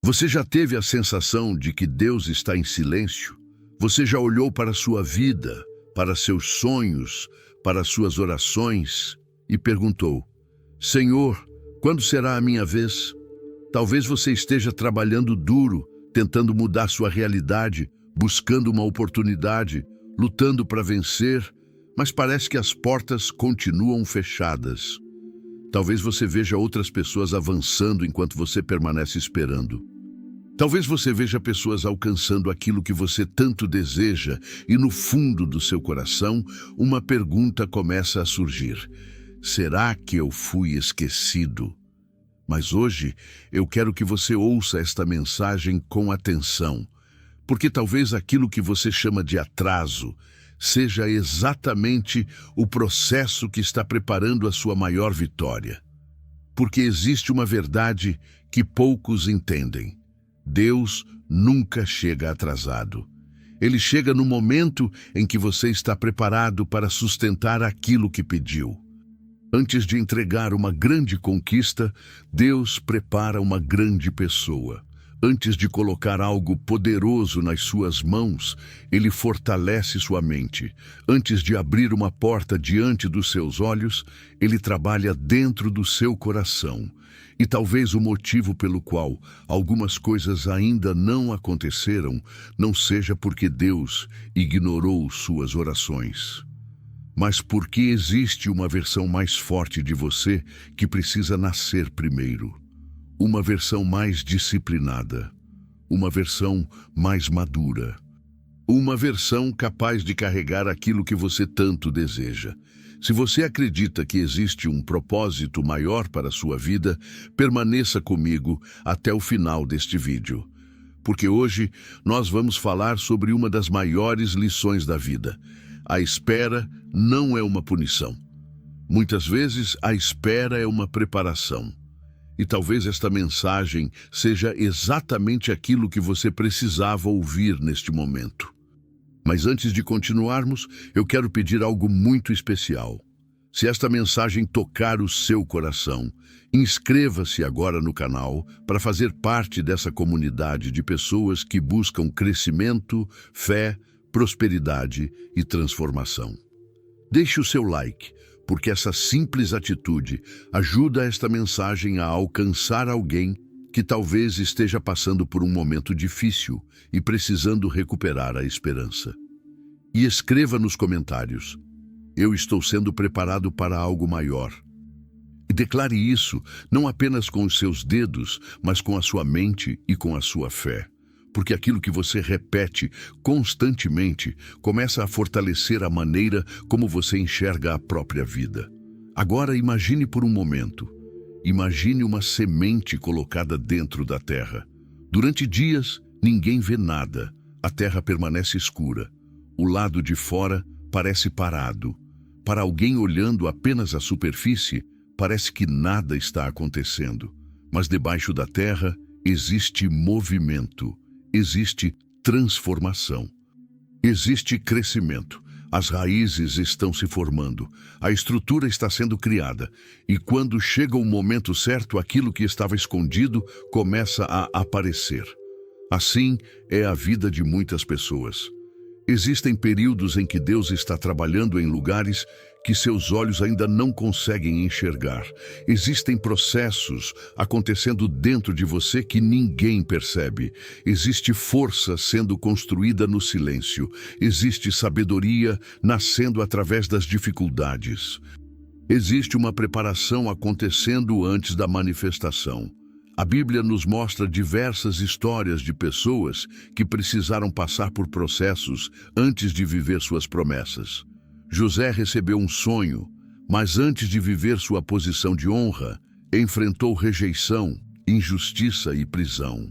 Você já teve a sensação de que Deus está em silêncio? Você já olhou para a sua vida, para seus sonhos, para suas orações e perguntou: Senhor, quando será a minha vez? Talvez você esteja trabalhando duro, tentando mudar sua realidade, buscando uma oportunidade, lutando para vencer, mas parece que as portas continuam fechadas. Talvez você veja outras pessoas avançando enquanto você permanece esperando. Talvez você veja pessoas alcançando aquilo que você tanto deseja e no fundo do seu coração uma pergunta começa a surgir: será que eu fui esquecido? Mas hoje eu quero que você ouça esta mensagem com atenção, porque talvez aquilo que você chama de atraso seja exatamente o processo que está preparando a sua maior vitória. Porque existe uma verdade que poucos entendem: Deus nunca chega atrasado. Ele chega no momento em que você está preparado para sustentar aquilo que pediu. Antes de entregar uma grande conquista, Deus prepara uma grande pessoa. Antes de colocar algo poderoso nas suas mãos, Ele fortalece sua mente. Antes de abrir uma porta diante dos seus olhos, Ele trabalha dentro do seu coração. E talvez o motivo pelo qual algumas coisas ainda não aconteceram não seja porque Deus ignorou suas orações, mas porque existe uma versão mais forte de você que precisa nascer primeiro. Uma versão mais disciplinada, uma versão mais madura, uma versão capaz de carregar aquilo que você tanto deseja. Se você acredita que existe um propósito maior para a sua vida, permaneça comigo até o final deste vídeo. Porque hoje nós vamos falar sobre uma das maiores lições da vida. A espera não é uma punição. Muitas vezes a espera é uma preparação. E talvez esta mensagem seja exatamente aquilo que você precisava ouvir neste momento. Mas antes de continuarmos, eu quero pedir algo muito especial. Se esta mensagem tocar o seu coração, inscreva-se agora no canal para fazer parte dessa comunidade de pessoas que buscam crescimento, fé, prosperidade e transformação. Deixe o seu like, porque essa simples atitude ajuda esta mensagem a alcançar alguém que talvez esteja passando por um momento difícil e precisando recuperar a esperança. E escreva nos comentários: eu estou sendo preparado para algo maior. E declare isso não apenas com os seus dedos, mas com a sua mente e com a sua fé. Porque aquilo que você repete constantemente começa a fortalecer a maneira como você enxerga a própria vida. Agora imagine por um momento. Imagine uma semente colocada dentro da terra. Durante dias, ninguém vê nada. A terra permanece escura. O lado de fora parece parado. Para alguém olhando apenas a superfície, parece que nada está acontecendo. Mas debaixo da terra existe movimento. Existe transformação, existe crescimento, as raízes estão se formando, a estrutura está sendo criada, e quando chega o momento certo, aquilo que estava escondido começa a aparecer. Assim é a vida de muitas pessoas. Existem períodos em que Deus está trabalhando em lugares que seus olhos ainda não conseguem enxergar. Existem processos acontecendo dentro de você que ninguém percebe. Existe força sendo construída no silêncio. Existe sabedoria nascendo através das dificuldades. Existe uma preparação acontecendo antes da manifestação. A Bíblia nos mostra diversas histórias de pessoas que precisaram passar por processos antes de viver suas promessas. José recebeu um sonho, mas antes de viver sua posição de honra, enfrentou rejeição, injustiça e prisão.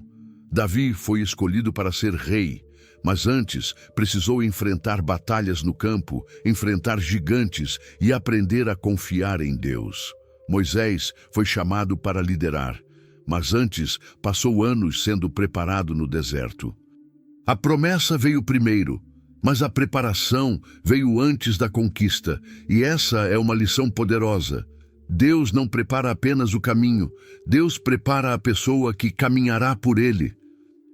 Davi foi escolhido para ser rei, mas antes precisou enfrentar batalhas no campo, enfrentar gigantes e aprender a confiar em Deus. Moisés foi chamado para liderar, mas antes passou anos sendo preparado no deserto. A promessa veio primeiro, mas a preparação veio antes da conquista, e essa é uma lição poderosa. Deus não prepara apenas o caminho, Deus prepara a pessoa que caminhará por ele.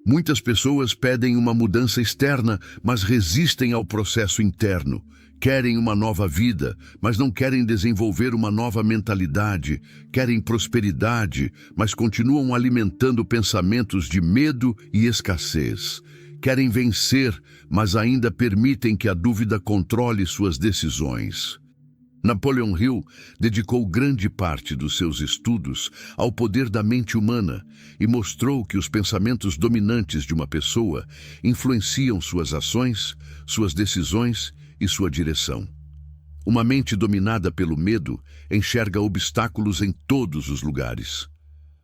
Muitas pessoas pedem uma mudança externa, mas resistem ao processo interno. Querem uma nova vida, mas não querem desenvolver uma nova mentalidade. Querem prosperidade, mas continuam alimentando pensamentos de medo e escassez. Querem vencer, mas ainda permitem que a dúvida controle suas decisões. Napoleon Hill dedicou grande parte dos seus estudos ao poder da mente humana e mostrou que os pensamentos dominantes de uma pessoa influenciam suas ações, suas decisões e sua direção. Uma mente dominada pelo medo enxerga obstáculos em todos os lugares.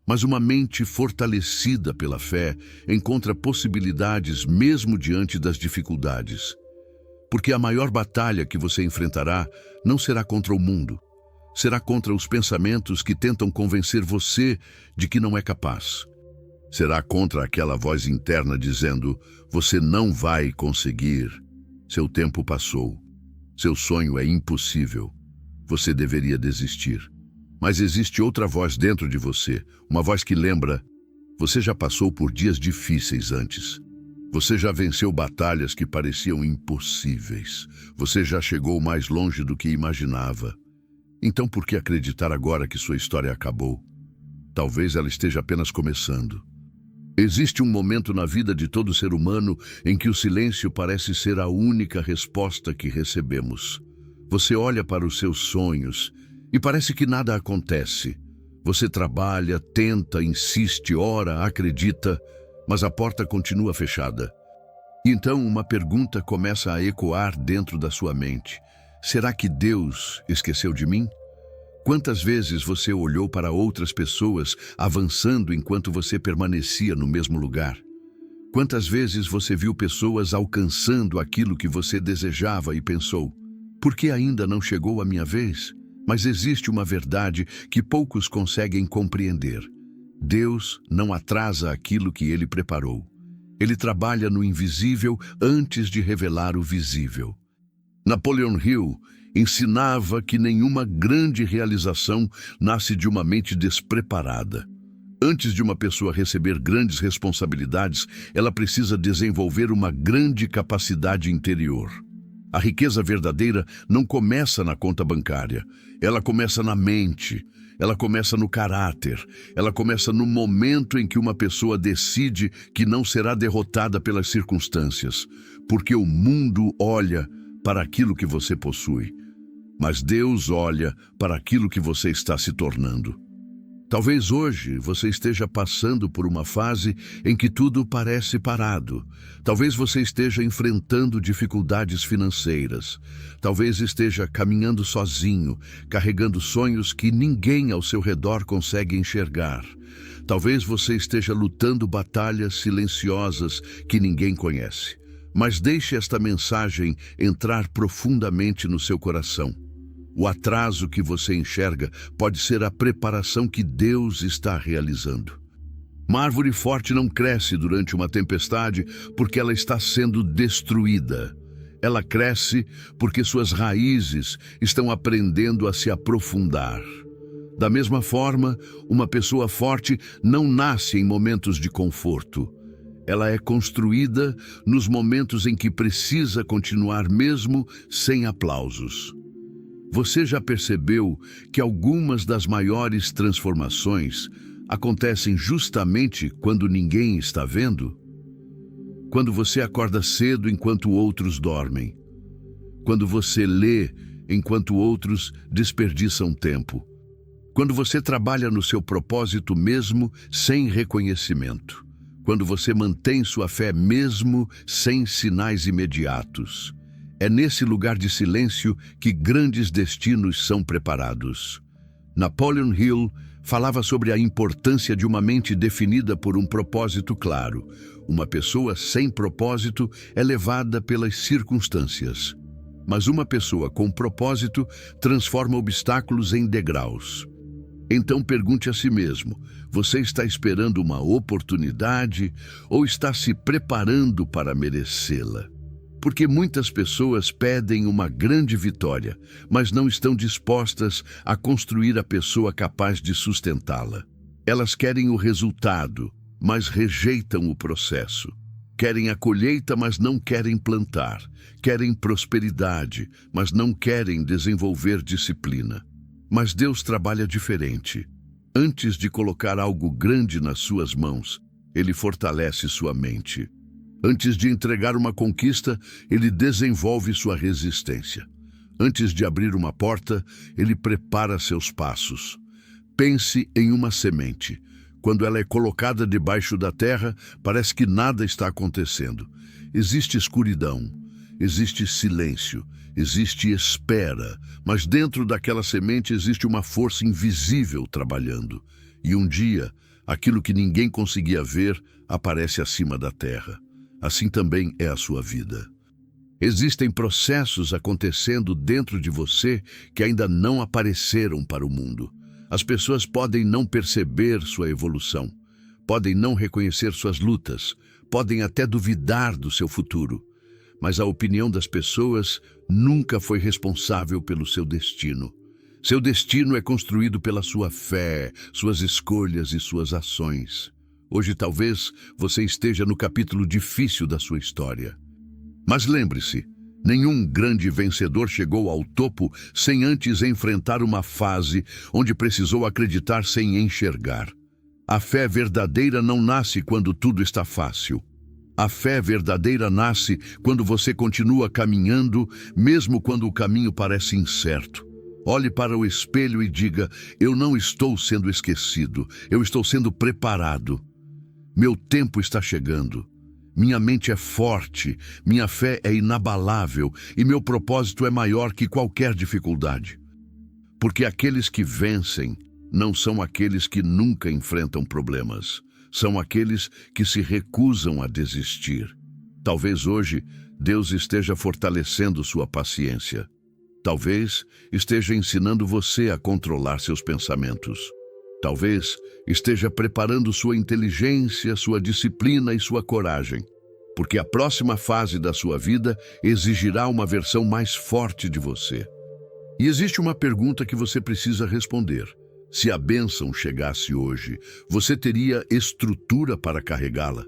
Mas uma mente fortalecida pela fé encontra possibilidades mesmo diante das dificuldades. Porque a maior batalha que você enfrentará não será contra o mundo, será contra os pensamentos que tentam convencer você de que não é capaz. Será contra aquela voz interna dizendo: você não vai conseguir, seu tempo passou, seu sonho é impossível, você deveria desistir. Mas existe outra voz dentro de você, uma voz que lembra: você já passou por dias difíceis antes. Você já venceu batalhas que pareciam impossíveis. Você já chegou mais longe do que imaginava. Então por que acreditar agora que sua história acabou? Talvez ela esteja apenas começando. Existe um momento na vida de todo ser humano em que o silêncio parece ser a única resposta que recebemos. Você olha para os seus sonhos e parece que nada acontece. Você trabalha, tenta, insiste, ora, acredita, mas a porta continua fechada. E então uma pergunta começa a ecoar dentro da sua mente. Será que Deus esqueceu de mim? Quantas vezes você olhou para outras pessoas avançando enquanto você permanecia no mesmo lugar? Quantas vezes você viu pessoas alcançando aquilo que você desejava e pensou: por que ainda não chegou a minha vez? Mas existe uma verdade que poucos conseguem compreender. Deus não atrasa aquilo que Ele preparou. Ele trabalha no invisível antes de revelar o visível. Napoleon Hill ensinava que nenhuma grande realização nasce de uma mente despreparada. Antes de uma pessoa receber grandes responsabilidades, ela precisa desenvolver uma grande capacidade interior. A riqueza verdadeira não começa na conta bancária, ela começa na mente. Ela começa no caráter, ela começa no momento em que uma pessoa decide que não será derrotada pelas circunstâncias, porque o mundo olha para aquilo que você possui, mas Deus olha para aquilo que você está se tornando. Talvez hoje você esteja passando por uma fase em que tudo parece parado. Talvez você esteja enfrentando dificuldades financeiras. Talvez esteja caminhando sozinho, carregando sonhos que ninguém ao seu redor consegue enxergar. Talvez você esteja lutando batalhas silenciosas que ninguém conhece. Mas deixe esta mensagem entrar profundamente no seu coração. O atraso que você enxerga pode ser a preparação que Deus está realizando. Uma árvore forte não cresce durante uma tempestade porque ela está sendo destruída. Ela cresce porque suas raízes estão aprendendo a se aprofundar. Da mesma forma, uma pessoa forte não nasce em momentos de conforto. Ela é construída nos momentos em que precisa continuar mesmo sem aplausos. Você já percebeu que algumas das maiores transformações acontecem justamente quando ninguém está vendo? Quando você acorda cedo enquanto outros dormem. Quando você lê enquanto outros desperdiçam tempo. Quando você trabalha no seu propósito mesmo sem reconhecimento. Quando você mantém sua fé mesmo sem sinais imediatos. É nesse lugar de silêncio que grandes destinos são preparados. Napoleon Hill falava sobre a importância de uma mente definida por um propósito claro. Uma pessoa sem propósito é levada pelas circunstâncias. Mas uma pessoa com propósito transforma obstáculos em degraus. Então pergunte a si mesmo: você está esperando uma oportunidade ou está se preparando para merecê-la? Porque muitas pessoas pedem uma grande vitória, mas não estão dispostas a construir a pessoa capaz de sustentá-la. Elas querem o resultado, mas rejeitam o processo. Querem a colheita, mas não querem plantar. Querem prosperidade, mas não querem desenvolver disciplina. Mas Deus trabalha diferente. Antes de colocar algo grande nas suas mãos, Ele fortalece sua mente. Antes de entregar uma conquista, Ele desenvolve sua resistência. Antes de abrir uma porta, Ele prepara seus passos. Pense em uma semente. Quando ela é colocada debaixo da terra, parece que nada está acontecendo. Existe escuridão, existe silêncio, existe espera, mas dentro daquela semente existe uma força invisível trabalhando. E um dia, aquilo que ninguém conseguia ver aparece acima da terra. Assim também é a sua vida. Existem processos acontecendo dentro de você que ainda não apareceram para o mundo. As pessoas podem não perceber sua evolução, podem não reconhecer suas lutas, podem até duvidar do seu futuro. Mas a opinião das pessoas nunca foi responsável pelo seu destino. Seu destino é construído pela sua fé, suas escolhas e suas ações. Hoje talvez você esteja no capítulo difícil da sua história. Mas lembre-se, nenhum grande vencedor chegou ao topo sem antes enfrentar uma fase onde precisou acreditar sem enxergar. A fé verdadeira não nasce quando tudo está fácil. A fé verdadeira nasce quando você continua caminhando, mesmo quando o caminho parece incerto. Olhe para o espelho e diga: eu não estou sendo esquecido, eu estou sendo preparado. Meu tempo está chegando. Minha mente é forte, minha fé é inabalável e meu propósito é maior que qualquer dificuldade. Porque aqueles que vencem não são aqueles que nunca enfrentam problemas, são aqueles que se recusam a desistir. Talvez hoje Deus esteja fortalecendo sua paciência. Talvez esteja ensinando você a controlar seus pensamentos. Talvez esteja preparando sua inteligência, sua disciplina e sua coragem, porque a próxima fase da sua vida exigirá uma versão mais forte de você. E existe uma pergunta que você precisa responder. Se a bênção chegasse hoje, você teria estrutura para carregá-la?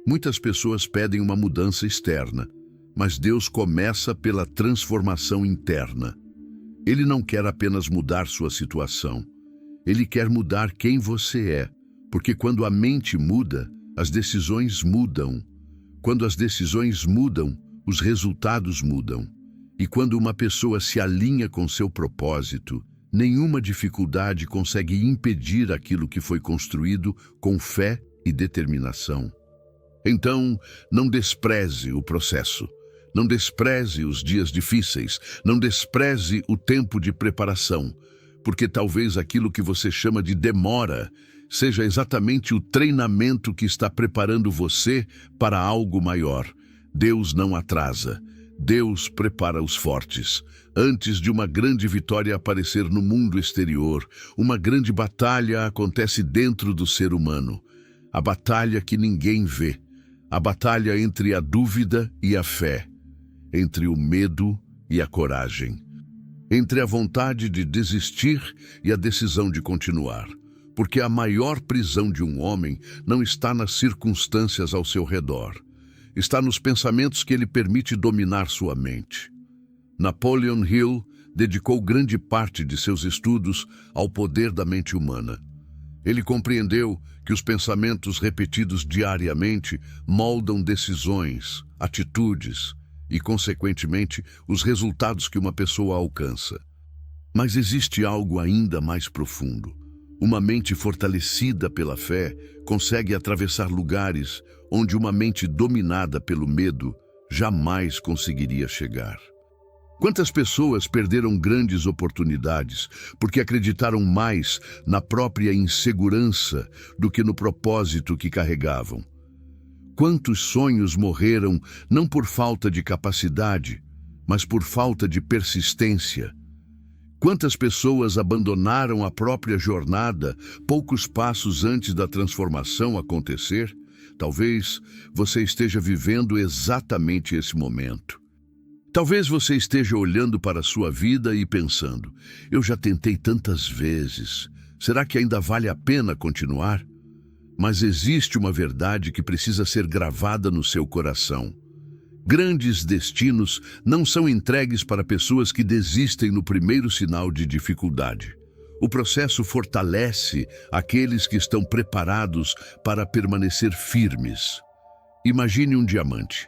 Muitas pessoas pedem uma mudança externa, mas Deus começa pela transformação interna. Ele não quer apenas mudar sua situação. Ele quer mudar quem você é, porque quando a mente muda, as decisões mudam. Quando as decisões mudam, os resultados mudam. E quando uma pessoa se alinha com seu propósito, nenhuma dificuldade consegue impedir aquilo que foi construído com fé e determinação. Então, não despreze o processo. Não despreze os dias difíceis. Não despreze o tempo de preparação. Porque talvez aquilo que você chama de demora seja exatamente o treinamento que está preparando você para algo maior. Deus não atrasa. Deus prepara os fortes. Antes de uma grande vitória aparecer no mundo exterior, uma grande batalha acontece dentro do ser humano. A batalha que ninguém vê. A batalha entre a dúvida e a fé. Entre o medo e a coragem. Entre a vontade de desistir e a decisão de continuar. Porque a maior prisão de um homem não está nas circunstâncias ao seu redor. Está nos pensamentos que ele permite dominar sua mente. Napoleon Hill dedicou grande parte de seus estudos ao poder da mente humana. Ele compreendeu que os pensamentos repetidos diariamente moldam decisões, atitudes, e, consequentemente, os resultados que uma pessoa alcança. Mas existe algo ainda mais profundo. Uma mente fortalecida pela fé consegue atravessar lugares onde uma mente dominada pelo medo jamais conseguiria chegar. Quantas pessoas perderam grandes oportunidades porque acreditaram mais na própria insegurança do que no propósito que carregavam? Quantos sonhos morreram não por falta de capacidade, mas por falta de persistência? Quantas pessoas abandonaram a própria jornada poucos passos antes da transformação acontecer? Talvez você esteja vivendo exatamente esse momento. Talvez você esteja olhando para a sua vida e pensando: eu já tentei tantas vezes, será que ainda vale a pena continuar? Mas existe uma verdade que precisa ser gravada no seu coração. Grandes destinos não são entregues para pessoas que desistem no primeiro sinal de dificuldade. O processo fortalece aqueles que estão preparados para permanecer firmes. Imagine um diamante.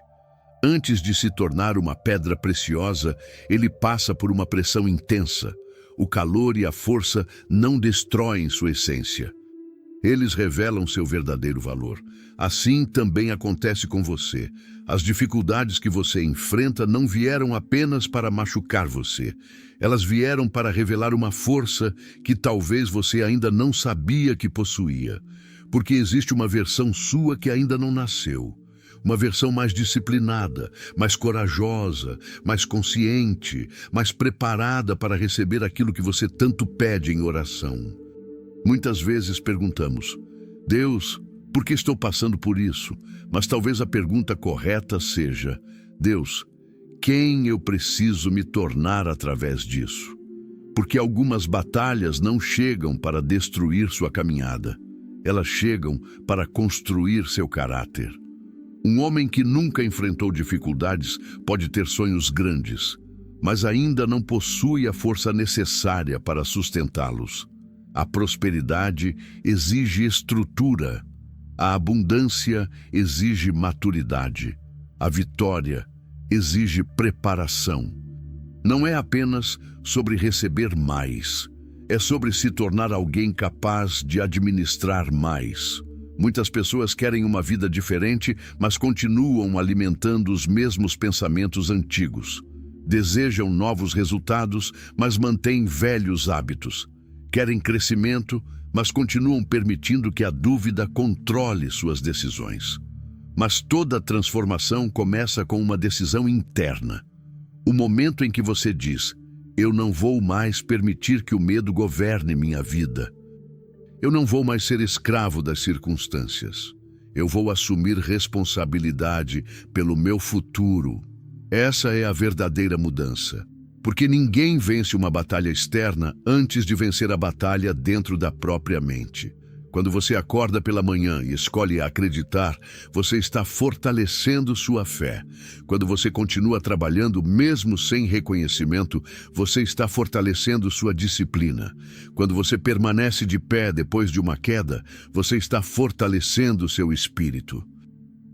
Antes de se tornar uma pedra preciosa, ele passa por uma pressão intensa. O calor e a força não destroem sua essência. Eles revelam seu verdadeiro valor. Assim também acontece com você. As dificuldades que você enfrenta não vieram apenas para machucar você. Elas vieram para revelar uma força que talvez você ainda não sabia que possuía. Porque existe uma versão sua que ainda não nasceu. Uma versão mais disciplinada, mais corajosa, mais consciente, mais preparada para receber aquilo que você tanto pede em oração. Muitas vezes perguntamos: Deus, por que estou passando por isso? Mas talvez a pergunta correta seja: Deus, quem eu preciso me tornar através disso? Porque algumas batalhas não chegam para destruir sua caminhada. Elas chegam para construir seu caráter. Um homem que nunca enfrentou dificuldades pode ter sonhos grandes, mas ainda não possui a força necessária para sustentá-los. A prosperidade exige estrutura. A abundância exige maturidade. A vitória exige preparação. Não é apenas sobre receber mais, é sobre se tornar alguém capaz de administrar mais. Muitas pessoas querem uma vida diferente, mas continuam alimentando os mesmos pensamentos antigos. Desejam novos resultados, mas mantêm velhos hábitos. Querem crescimento, mas continuam permitindo que a dúvida controle suas decisões. Mas toda transformação começa com uma decisão interna. O momento em que você diz: eu não vou mais permitir que o medo governe minha vida. Eu não vou mais ser escravo das circunstâncias. Eu vou assumir responsabilidade pelo meu futuro. Essa é a verdadeira mudança. Porque ninguém vence uma batalha externa antes de vencer a batalha dentro da própria mente. Quando você acorda pela manhã e escolhe acreditar, você está fortalecendo sua fé. Quando você continua trabalhando mesmo sem reconhecimento, você está fortalecendo sua disciplina. Quando você permanece de pé depois de uma queda, você está fortalecendo seu espírito.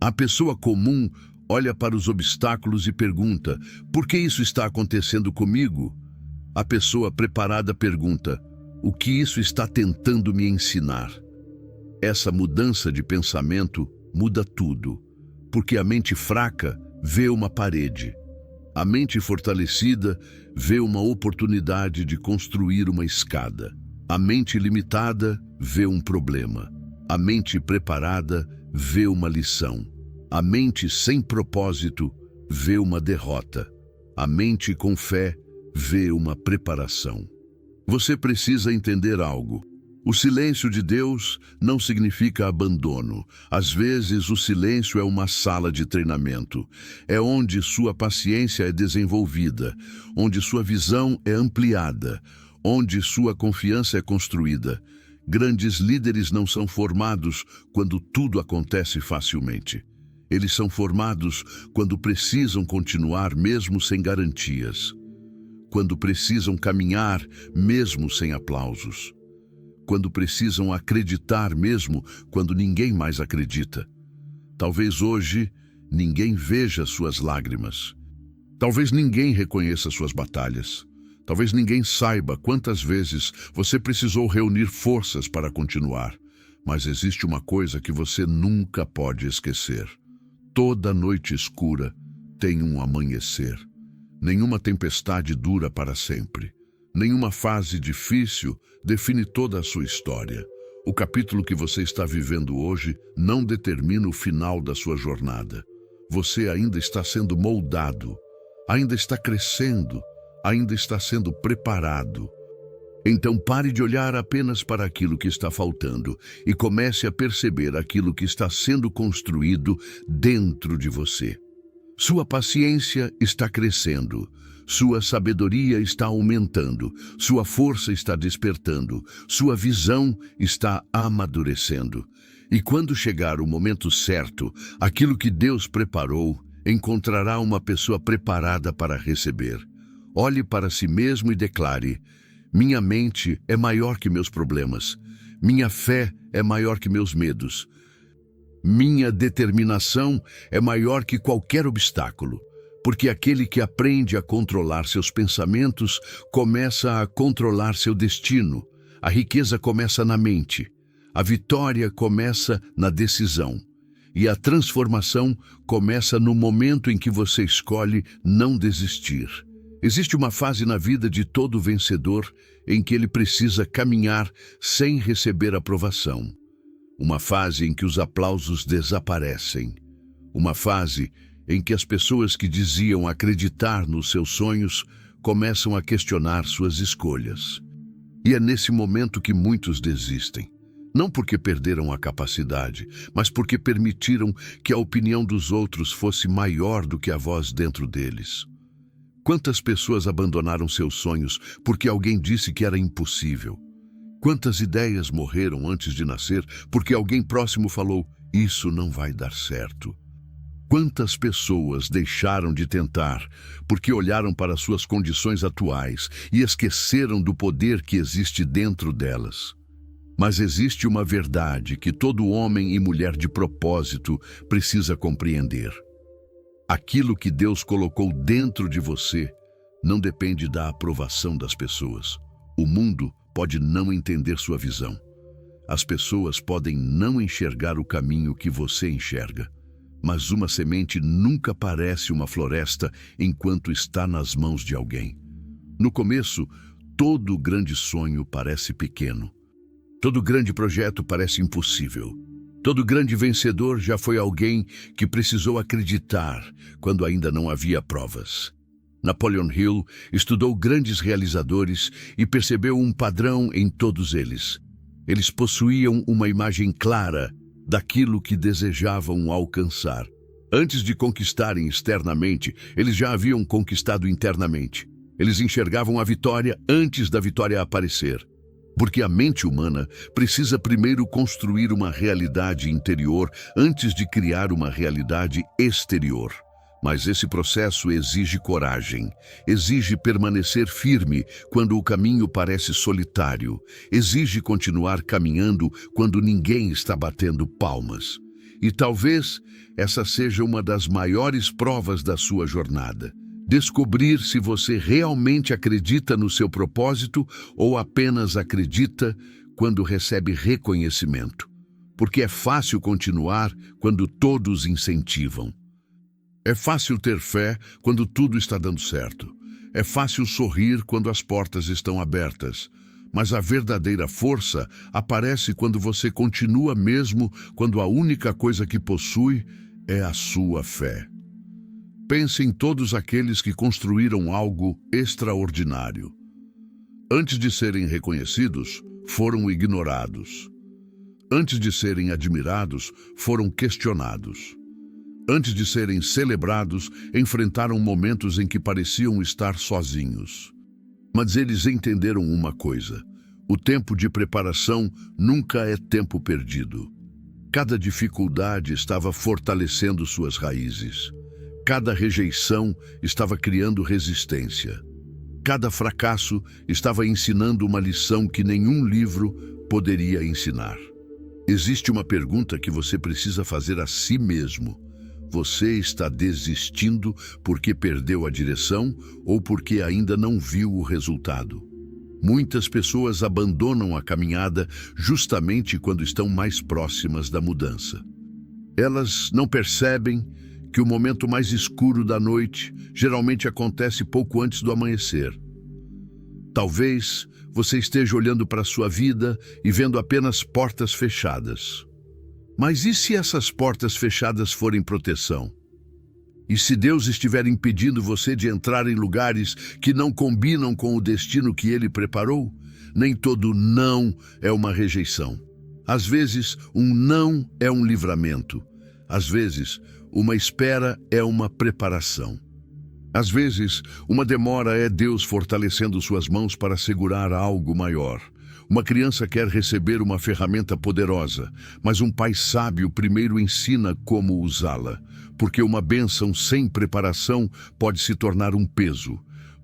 A pessoa comum olha para os obstáculos e pergunta: por que isso está acontecendo comigo? A pessoa preparada pergunta: o que isso está tentando me ensinar? Essa mudança de pensamento muda tudo, porque a mente fraca vê uma parede. A mente fortalecida vê uma oportunidade de construir uma escada. A mente limitada vê um problema. A mente preparada vê uma lição. A mente sem propósito vê uma derrota. A mente com fé vê uma preparação. Você precisa entender algo. O silêncio de Deus não significa abandono. Às vezes, o silêncio é uma sala de treinamento. É onde sua paciência é desenvolvida, onde sua visão é ampliada, onde sua confiança é construída. Grandes líderes não são formados quando tudo acontece facilmente. Eles são formados quando precisam continuar mesmo sem garantias. Quando precisam caminhar mesmo sem aplausos. Quando precisam acreditar mesmo quando ninguém mais acredita. Talvez hoje ninguém veja suas lágrimas. Talvez ninguém reconheça suas batalhas. Talvez ninguém saiba quantas vezes você precisou reunir forças para continuar. Mas existe uma coisa que você nunca pode esquecer. Toda noite escura tem um amanhecer. Nenhuma tempestade dura para sempre. Nenhuma fase difícil define toda a sua história. O capítulo que você está vivendo hoje não determina o final da sua jornada. Você ainda está sendo moldado, ainda está crescendo, ainda está sendo preparado. Então pare de olhar apenas para aquilo que está faltando e comece a perceber aquilo que está sendo construído dentro de você. Sua paciência está crescendo, sua sabedoria está aumentando, sua força está despertando, sua visão está amadurecendo. E quando chegar o momento certo, aquilo que Deus preparou encontrará uma pessoa preparada para receber. Olhe para si mesmo e declare: minha mente é maior que meus problemas, minha fé é maior que meus medos, minha determinação é maior que qualquer obstáculo, porque aquele que aprende a controlar seus pensamentos começa a controlar seu destino. A riqueza começa na mente, a vitória começa na decisão, e a transformação começa no momento em que você escolhe não desistir. Existe uma fase na vida de todo vencedor em que ele precisa caminhar sem receber aprovação. Uma fase em que os aplausos desaparecem. Uma fase em que as pessoas que diziam acreditar nos seus sonhos começam a questionar suas escolhas. E é nesse momento que muitos desistem. Não porque perderam a capacidade, mas porque permitiram que a opinião dos outros fosse maior do que a voz dentro deles. Quantas pessoas abandonaram seus sonhos porque alguém disse que era impossível? Quantas ideias morreram antes de nascer porque alguém próximo falou: isso não vai dar certo? Quantas pessoas deixaram de tentar porque olharam para suas condições atuais e esqueceram do poder que existe dentro delas? Mas existe uma verdade que todo homem e mulher de propósito precisa compreender. Aquilo que Deus colocou dentro de você não depende da aprovação das pessoas. O mundo pode não entender sua visão. As pessoas podem não enxergar o caminho que você enxerga. Mas uma semente nunca parece uma floresta enquanto está nas mãos de alguém. No começo, todo grande sonho parece pequeno. Todo grande projeto parece impossível. Todo grande vencedor já foi alguém que precisou acreditar quando ainda não havia provas. Napoleon Hill estudou grandes realizadores e percebeu um padrão em todos eles. Eles possuíam uma imagem clara daquilo que desejavam alcançar. Antes de conquistarem externamente, eles já haviam conquistado internamente. Eles enxergavam a vitória antes da vitória aparecer. Porque a mente humana precisa primeiro construir uma realidade interior antes de criar uma realidade exterior. Mas esse processo exige coragem, exige permanecer firme quando o caminho parece solitário, exige continuar caminhando quando ninguém está batendo palmas. E talvez essa seja uma das maiores provas da sua jornada. Descobrir se você realmente acredita no seu propósito ou apenas acredita quando recebe reconhecimento. Porque é fácil continuar quando todos incentivam. É fácil ter fé quando tudo está dando certo. É fácil sorrir quando as portas estão abertas. Mas a verdadeira força aparece quando você continua mesmo quando a única coisa que possui é a sua fé. Pense em todos aqueles que construíram algo extraordinário. Antes de serem reconhecidos, foram ignorados. Antes de serem admirados, foram questionados. Antes de serem celebrados, enfrentaram momentos em que pareciam estar sozinhos. Mas eles entenderam uma coisa: o tempo de preparação nunca é tempo perdido. Cada dificuldade estava fortalecendo suas raízes. Cada rejeição estava criando resistência. Cada fracasso estava ensinando uma lição que nenhum livro poderia ensinar. Existe uma pergunta que você precisa fazer a si mesmo. Você está desistindo porque perdeu a direção ou porque ainda não viu o resultado? Muitas pessoas abandonam a caminhada justamente quando estão mais próximas da mudança. Elas não percebem que o momento mais escuro da noite geralmente acontece pouco antes do amanhecer. Talvez você esteja olhando para a sua vida e vendo apenas portas fechadas. Mas e se essas portas fechadas forem proteção? E se Deus estiver impedindo você de entrar em lugares que não combinam com o destino que Ele preparou? nem todo não é uma rejeição. Às vezes, um não é um livramento. Às vezes, uma espera é uma preparação. Às vezes, uma demora é Deus fortalecendo suas mãos para segurar algo maior. Uma criança quer receber uma ferramenta poderosa, mas um pai sábio primeiro ensina como usá-la, porque uma bênção sem preparação pode se tornar um peso.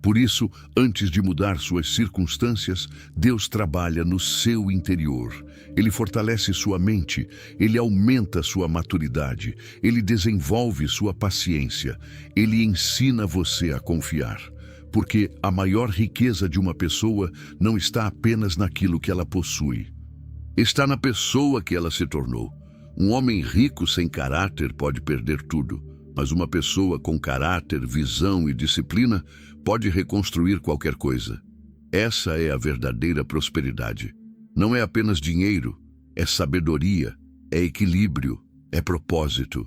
Por isso, antes de mudar suas circunstâncias, Deus trabalha no seu interior. Ele fortalece sua mente, ele aumenta sua maturidade, ele desenvolve sua paciência, ele ensina você a confiar. Porque a maior riqueza de uma pessoa não está apenas naquilo que ela possui. Está na pessoa que ela se tornou. Um homem rico sem caráter pode perder tudo, mas uma pessoa com caráter, visão e disciplina pode reconstruir qualquer coisa. Essa é a verdadeira prosperidade. Não é apenas dinheiro, é sabedoria, é equilíbrio, é propósito.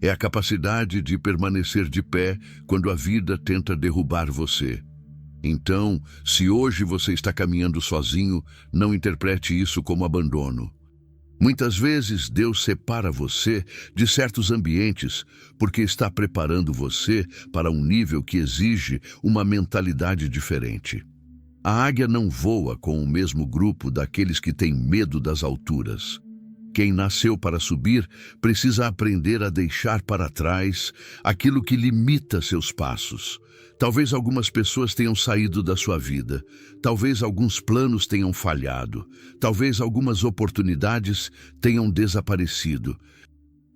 É a capacidade de permanecer de pé quando a vida tenta derrubar você. Então, se hoje você está caminhando sozinho, não interprete isso como abandono. Muitas vezes Deus separa você de certos ambientes porque está preparando você para um nível que exige uma mentalidade diferente. A águia não voa com o mesmo grupo daqueles que têm medo das alturas. Quem nasceu para subir precisa aprender a deixar para trás aquilo que limita seus passos. Talvez algumas pessoas tenham saído da sua vida. Talvez alguns planos tenham falhado. Talvez algumas oportunidades tenham desaparecido.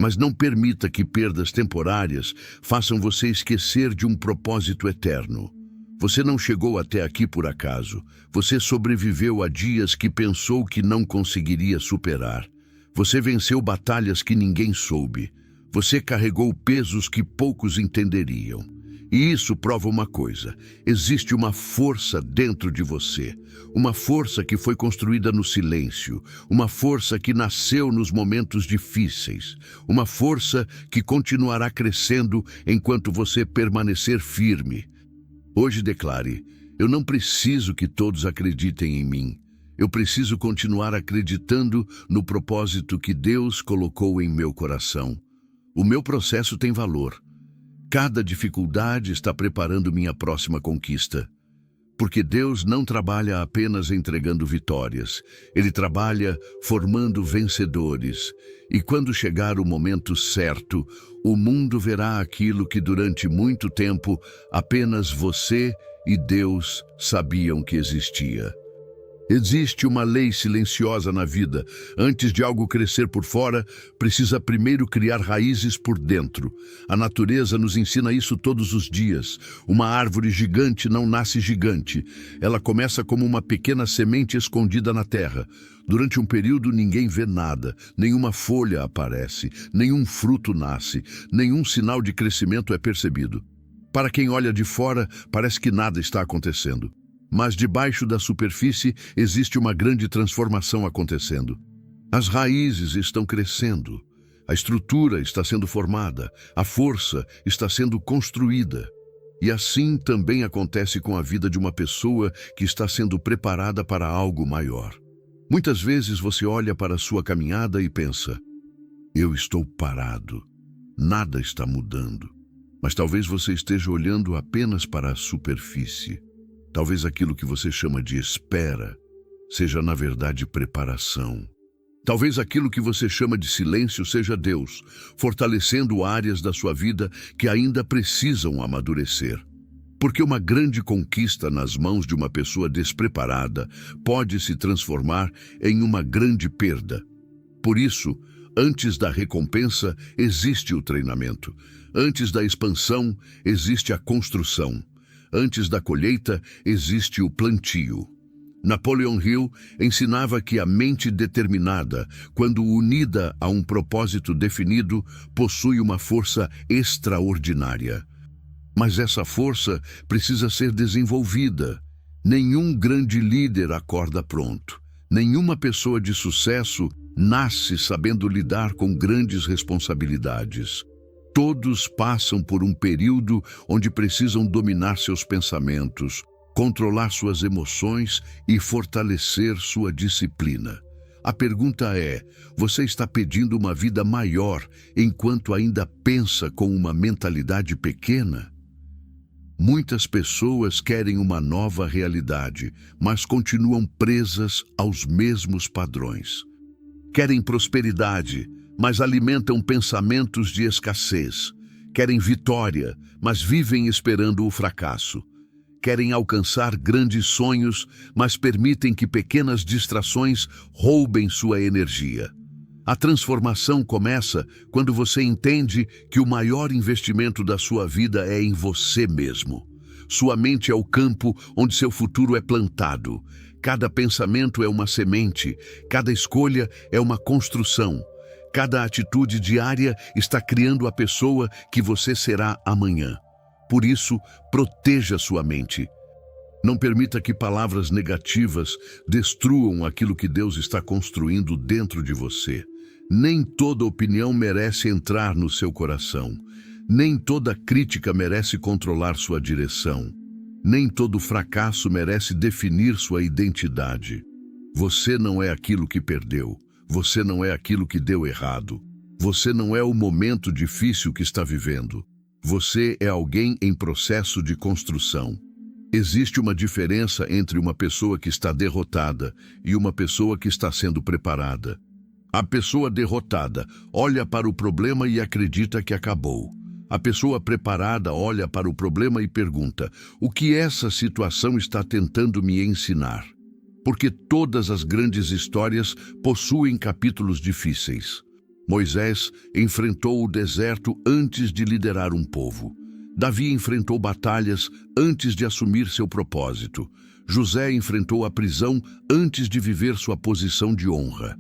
Mas não permita que perdas temporárias façam você esquecer de um propósito eterno. Você não chegou até aqui por acaso. Você sobreviveu a dias que pensou que não conseguiria superar. Você venceu batalhas que ninguém soube. Você carregou pesos que poucos entenderiam. E isso prova uma coisa: existe uma força dentro de você. Uma força que foi construída no silêncio. Uma força que nasceu nos momentos difíceis. Uma força que continuará crescendo enquanto você permanecer firme. Hoje declare: eu não preciso que todos acreditem em mim. Eu preciso continuar acreditando no propósito que Deus colocou em meu coração. O meu processo tem valor. Cada dificuldade está preparando minha próxima conquista. Porque Deus não trabalha apenas entregando vitórias. Ele trabalha formando vencedores. E quando chegar o momento certo, o mundo verá aquilo que durante muito tempo apenas você e Deus sabiam que existia. Existe uma lei silenciosa na vida. Antes de algo crescer por fora, precisa primeiro criar raízes por dentro. A natureza nos ensina isso todos os dias. Uma árvore gigante não nasce gigante. Ela começa como uma pequena semente escondida na terra. Durante um período ninguém vê nada, nenhuma folha aparece, nenhum fruto nasce, nenhum sinal de crescimento é percebido. Para quem olha de fora, parece que nada está acontecendo. Mas debaixo da superfície existe uma grande transformação acontecendo. As raízes estão crescendo, a estrutura está sendo formada, a força está sendo construída. E assim também acontece com a vida de uma pessoa que está sendo preparada para algo maior. Muitas vezes você olha para a sua caminhada e pensa: eu estou parado, nada está mudando. Mas talvez você esteja olhando apenas para a superfície. Talvez aquilo que você chama de espera seja, na verdade, preparação. Talvez aquilo que você chama de silêncio seja Deus, fortalecendo áreas da sua vida que ainda precisam amadurecer. Porque uma grande conquista nas mãos de uma pessoa despreparada pode se transformar em uma grande perda. Por isso, antes da recompensa, existe o treinamento. Antes da expansão, existe a construção. Antes da colheita, existe o plantio. Napoleon Hill ensinava que a mente determinada, quando unida a um propósito definido, possui uma força extraordinária. Mas essa força precisa ser desenvolvida. Nenhum grande líder acorda pronto. Nenhuma pessoa de sucesso nasce sabendo lidar com grandes responsabilidades. Todos passam por um período onde precisam dominar seus pensamentos, controlar suas emoções e fortalecer sua disciplina. A pergunta é: você está pedindo uma vida maior enquanto ainda pensa com uma mentalidade pequena? Muitas pessoas querem uma nova realidade, mas continuam presas aos mesmos padrões. Querem prosperidade, mas alimentam pensamentos de escassez. Querem vitória, mas vivem esperando o fracasso. Querem alcançar grandes sonhos, mas permitem que pequenas distrações roubem sua energia. A transformação começa quando você entende que o maior investimento da sua vida é em você mesmo. Sua mente é o campo onde seu futuro é plantado. Cada pensamento é uma semente, cada escolha é uma construção. Cada atitude diária está criando a pessoa que você será amanhã. Por isso, proteja sua mente. Não permita que palavras negativas destruam aquilo que Deus está construindo dentro de você. Nem toda opinião merece entrar no seu coração. Nem toda crítica merece controlar sua direção. Nem todo fracasso merece definir sua identidade. Você não é aquilo que perdeu. Você não é aquilo que deu errado. Você não é o momento difícil que está vivendo. Você é alguém em processo de construção. Existe uma diferença entre uma pessoa que está derrotada e uma pessoa que está sendo preparada. A pessoa derrotada olha para o problema e acredita que acabou. A pessoa preparada olha para o problema e pergunta: o que essa situação está tentando me ensinar? Porque todas as grandes histórias possuem capítulos difíceis. Moisés enfrentou o deserto antes de liderar um povo. Davi enfrentou batalhas antes de assumir seu propósito. José enfrentou a prisão antes de viver sua posição de honra.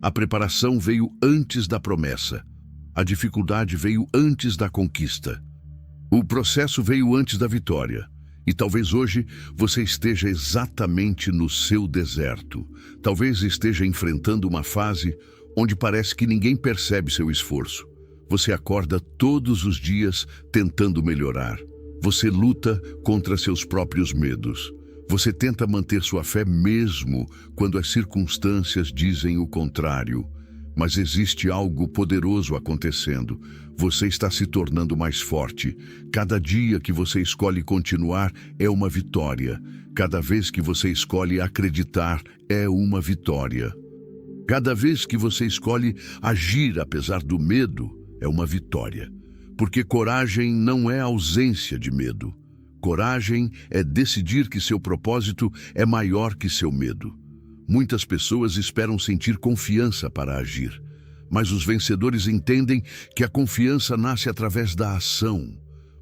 A preparação veio antes da promessa. A dificuldade veio antes da conquista. O processo veio antes da vitória. E talvez hoje você esteja exatamente no seu deserto. Talvez esteja enfrentando uma fase onde parece que ninguém percebe seu esforço. Você acorda todos os dias tentando melhorar. Você luta contra seus próprios medos. Você tenta manter sua fé mesmo quando as circunstâncias dizem o contrário. Mas existe algo poderoso acontecendo. Você está se tornando mais forte. Cada dia que você escolhe continuar é uma vitória. Cada vez que você escolhe acreditar é uma vitória. Cada vez que você escolhe agir apesar do medo é uma vitória. Porque coragem não é ausência de medo. Coragem é decidir que seu propósito é maior que seu medo. Muitas pessoas esperam sentir confiança para agir, mas os vencedores entendem que a confiança nasce através da ação.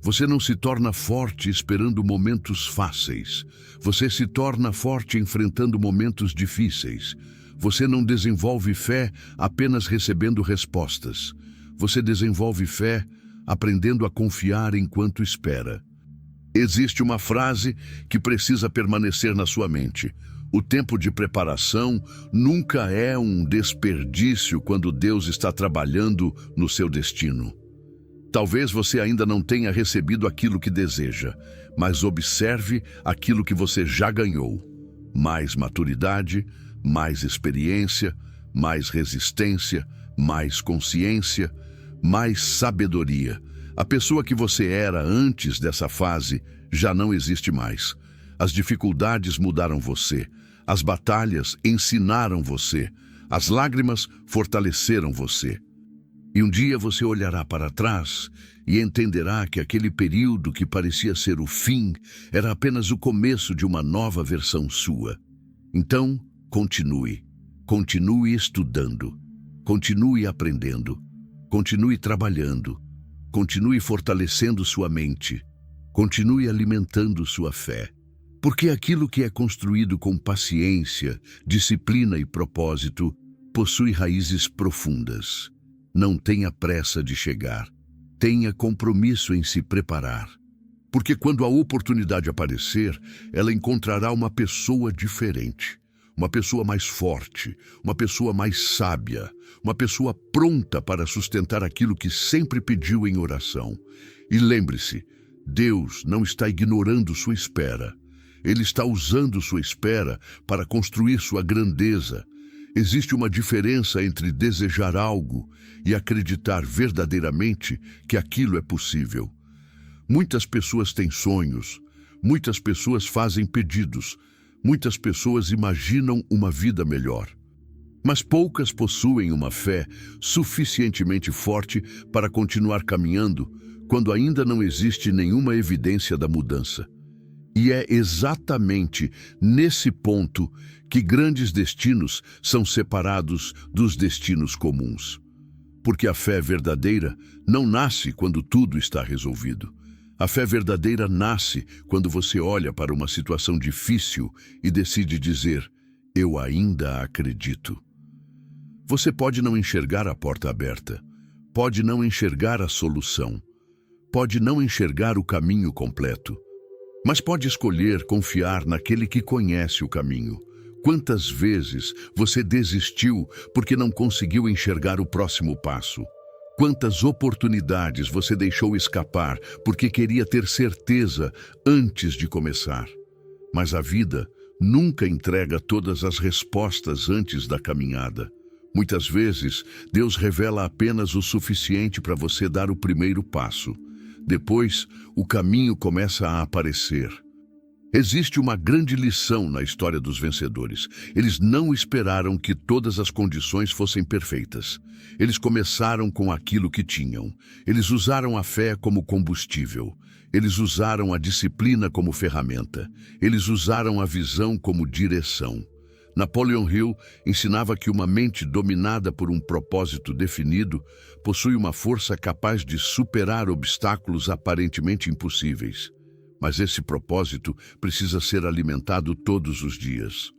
Você não se torna forte esperando momentos fáceis. Você se torna forte enfrentando momentos difíceis. Você não desenvolve fé apenas recebendo respostas. Você desenvolve fé aprendendo a confiar enquanto espera. Existe uma frase que precisa permanecer na sua mente. O tempo de preparação nunca é um desperdício quando Deus está trabalhando no seu destino. Talvez você ainda não tenha recebido aquilo que deseja, mas observe aquilo que você já ganhou. Mais maturidade, mais experiência, mais resistência, mais consciência, mais sabedoria. A pessoa que você era antes dessa fase já não existe mais. As dificuldades mudaram você. As batalhas ensinaram você. As lágrimas fortaleceram você. E um dia você olhará para trás e entenderá que aquele período que parecia ser o fim era apenas o começo de uma nova versão sua. Então, continue. Continue estudando. Continue aprendendo. Continue trabalhando. Continue fortalecendo sua mente. Continue alimentando sua fé. Porque aquilo que é construído com paciência, disciplina e propósito possui raízes profundas. Não tenha pressa de chegar. Tenha compromisso em se preparar. Porque quando a oportunidade aparecer, ela encontrará uma pessoa diferente. Uma pessoa mais forte, uma pessoa mais sábia, uma pessoa pronta para sustentar aquilo que sempre pediu em oração. E lembre-se, Deus não está ignorando sua espera. Ele está usando sua espera para construir sua grandeza. Existe uma diferença entre desejar algo e acreditar verdadeiramente que aquilo é possível. Muitas pessoas têm sonhos, muitas pessoas fazem pedidos, muitas pessoas imaginam uma vida melhor. Mas poucas possuem uma fé suficientemente forte para continuar caminhando quando ainda não existe nenhuma evidência da mudança. E é exatamente nesse ponto que grandes destinos são separados dos destinos comuns. Porque a fé verdadeira não nasce quando tudo está resolvido. A fé verdadeira nasce quando você olha para uma situação difícil e decide dizer: eu ainda acredito. Você pode não enxergar a porta aberta, pode não enxergar a solução, pode não enxergar o caminho completo, mas pode escolher confiar naquele que conhece o caminho. Quantas vezes você desistiu porque não conseguiu enxergar o próximo passo? Quantas oportunidades você deixou escapar porque queria ter certeza antes de começar? Mas a vida nunca entrega todas as respostas antes da caminhada. Muitas vezes, Deus revela apenas o suficiente para você dar o primeiro passo. Depois, o caminho começa a aparecer. Existe uma grande lição na história dos vencedores. Eles não esperaram que todas as condições fossem perfeitas. Eles começaram com aquilo que tinham. Eles usaram a fé como combustível. Eles usaram a disciplina como ferramenta. Eles usaram a visão como direção. Napoleon Hill ensinava que uma mente dominada por um propósito definido possui uma força capaz de superar obstáculos aparentemente impossíveis. Mas esse propósito precisa ser alimentado todos os dias.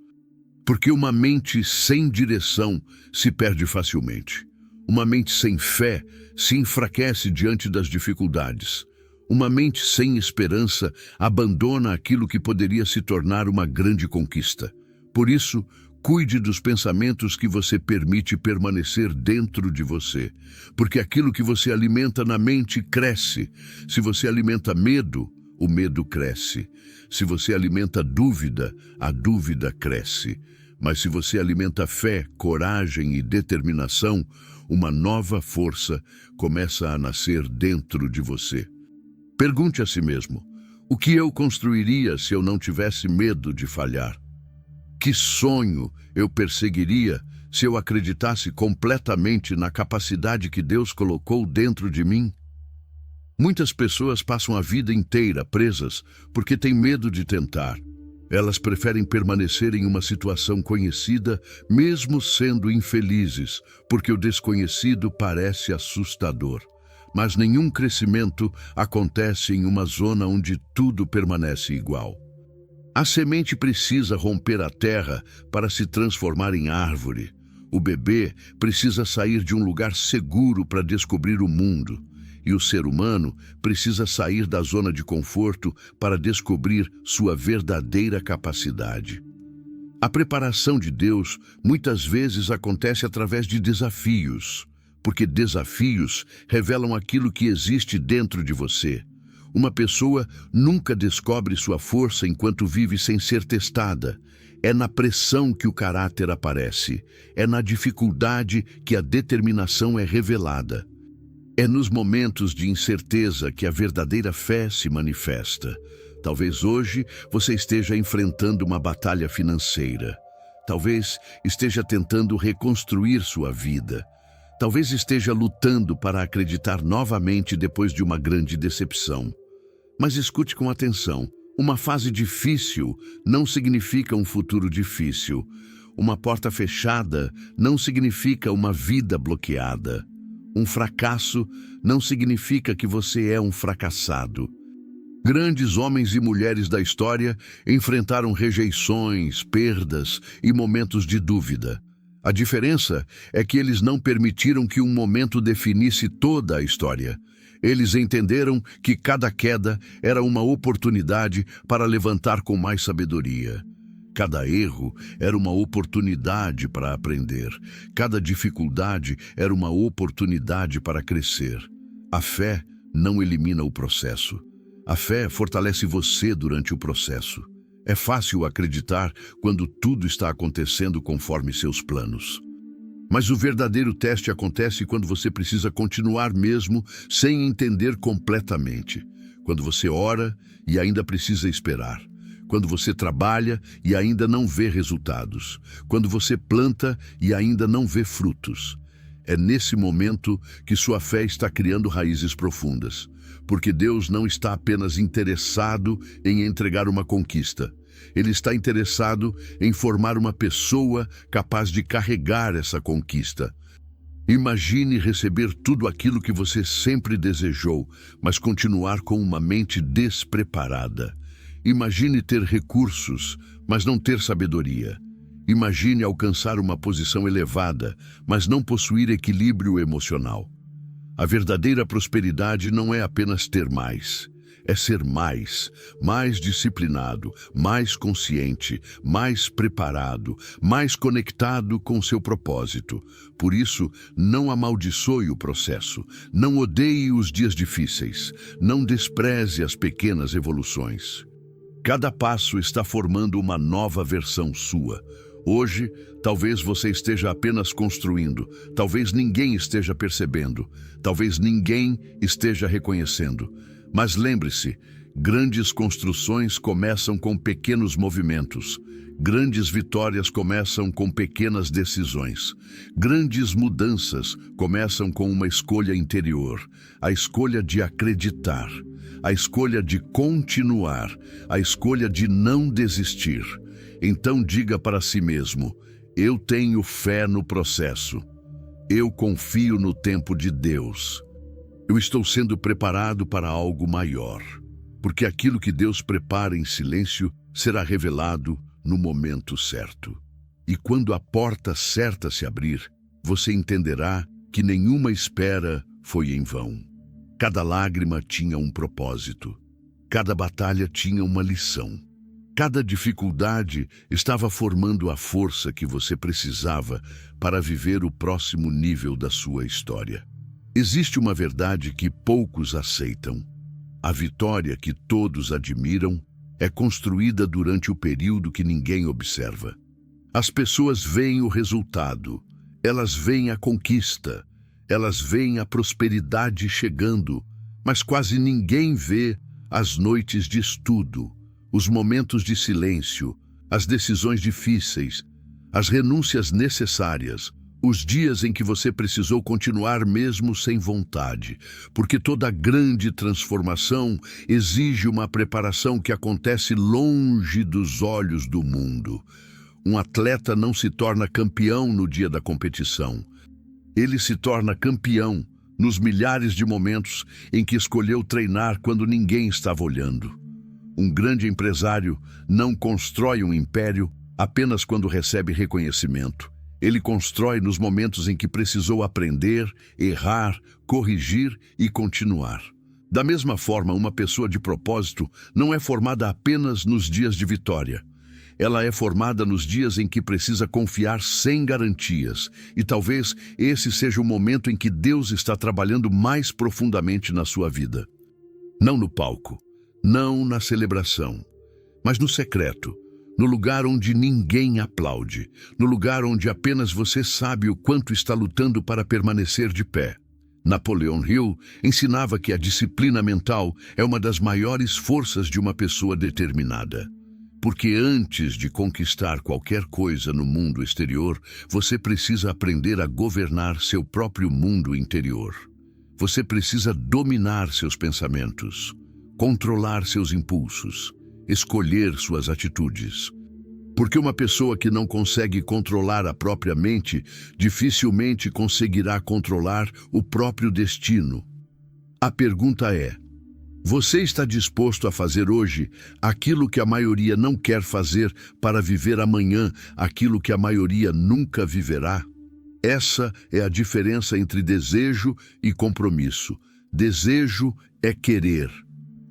Porque uma mente sem direção se perde facilmente. Uma mente sem fé se enfraquece diante das dificuldades. Uma mente sem esperança abandona aquilo que poderia se tornar uma grande conquista. Por isso, cuide dos pensamentos que você permite permanecer dentro de você, porque aquilo que você alimenta na mente cresce. Se você alimenta medo, o medo cresce. Se você alimenta dúvida, a dúvida cresce. Mas se você alimenta fé, coragem e determinação, uma nova força começa a nascer dentro de você. Pergunte a si mesmo: o que eu construiria se eu não tivesse medo de falhar? Que sonho eu perseguiria se eu acreditasse completamente na capacidade que Deus colocou dentro de mim? Muitas pessoas passam a vida inteira presas porque têm medo de tentar. Elas preferem permanecer em uma situação conhecida, mesmo sendo infelizes, porque o desconhecido parece assustador. Mas nenhum crescimento acontece em uma zona onde tudo permanece igual. A semente precisa romper a terra para se transformar em árvore. O bebê precisa sair de um lugar seguro para descobrir o mundo. E o ser humano precisa sair da zona de conforto para descobrir sua verdadeira capacidade. A preparação de Deus muitas vezes acontece através de desafios, porque desafios revelam aquilo que existe dentro de você. Uma pessoa nunca descobre sua força enquanto vive sem ser testada. É na pressão que o caráter aparece. É na dificuldade que a determinação é revelada. É nos momentos de incerteza que a verdadeira fé se manifesta. Talvez hoje você esteja enfrentando uma batalha financeira. Talvez esteja tentando reconstruir sua vida. Talvez esteja lutando para acreditar novamente depois de uma grande decepção. Mas escute com atenção. Uma fase difícil não significa um futuro difícil. Uma porta fechada não significa uma vida bloqueada. Um fracasso não significa que você é um fracassado. Grandes homens e mulheres da história enfrentaram rejeições, perdas e momentos de dúvida. A diferença é que eles não permitiram que um momento definisse toda a história. Eles entenderam que cada queda era uma oportunidade para levantar com mais sabedoria. Cada erro era uma oportunidade para aprender. Cada dificuldade era uma oportunidade para crescer. A fé não elimina o processo. A fé fortalece você durante o processo. É fácil acreditar quando tudo está acontecendo conforme seus planos. Mas o verdadeiro teste acontece quando você precisa continuar mesmo sem entender completamente. Quando você ora e ainda precisa esperar. Quando você trabalha e ainda não vê resultados. Quando você planta e ainda não vê frutos. É nesse momento que sua fé está criando raízes profundas. Porque Deus não está apenas interessado em entregar uma conquista. Ele está interessado em formar uma pessoa capaz de carregar essa conquista. Imagine receber tudo aquilo que você sempre desejou, mas continuar com uma mente despreparada. Imagine ter recursos, mas não ter sabedoria. Imagine alcançar uma posição elevada, mas não possuir equilíbrio emocional. A verdadeira prosperidade não é apenas ter mais. É ser mais disciplinado, mais consciente, mais preparado, mais conectado com seu propósito. Por isso, não amaldiçoe o processo, não odeie os dias difíceis, não despreze as pequenas evoluções. Cada passo está formando uma nova versão sua. Hoje, talvez você esteja apenas construindo, talvez ninguém esteja percebendo, talvez ninguém esteja reconhecendo. Mas lembre-se, grandes construções começam com pequenos movimentos. Grandes vitórias começam com pequenas decisões. Grandes mudanças começam com uma escolha interior, a escolha de acreditar, a escolha de continuar, a escolha de não desistir. Então diga para si mesmo: eu tenho fé no processo. Eu confio no tempo de Deus. Eu estou sendo preparado para algo maior, porque aquilo que Deus prepara em silêncio será revelado no momento certo. E quando a porta certa se abrir, você entenderá que nenhuma espera foi em vão. Cada lágrima tinha um propósito. Cada batalha tinha uma lição. Cada dificuldade estava formando a força que você precisava para viver o próximo nível da sua história. Existe uma verdade que poucos aceitam. A vitória que todos admiram é construída durante o período que ninguém observa. As pessoas veem o resultado, elas veem a conquista, elas veem a prosperidade chegando, mas quase ninguém vê as noites de estudo, os momentos de silêncio, as decisões difíceis, as renúncias necessárias, os dias em que você precisou continuar mesmo sem vontade, porque toda grande transformação exige uma preparação que acontece longe dos olhos do mundo. Um atleta não se torna campeão no dia da competição. Ele se torna campeão nos milhares de momentos em que escolheu treinar quando ninguém estava olhando. Um grande empresário não constrói um império apenas quando recebe reconhecimento. Ele constrói nos momentos em que precisou aprender, errar, corrigir e continuar. Da mesma forma, uma pessoa de propósito não é formada apenas nos dias de vitória. Ela é formada nos dias em que precisa confiar sem garantias. E talvez esse seja o momento em que Deus está trabalhando mais profundamente na sua vida. Não no palco, não na celebração, mas no secreto. No lugar onde ninguém aplaude, no lugar onde apenas você sabe o quanto está lutando para permanecer de pé. Napoleon Hill ensinava que a disciplina mental é uma das maiores forças de uma pessoa determinada. Porque antes de conquistar qualquer coisa no mundo exterior, você precisa aprender a governar seu próprio mundo interior. Você precisa dominar seus pensamentos, controlar seus impulsos, escolher suas atitudes. Porque uma pessoa que não consegue controlar a própria mente, dificilmente conseguirá controlar o próprio destino. A pergunta é: você está disposto a fazer hoje aquilo que a maioria não quer fazer para viver amanhã aquilo que a maioria nunca viverá? Essa é a diferença entre desejo e compromisso. Desejo é querer.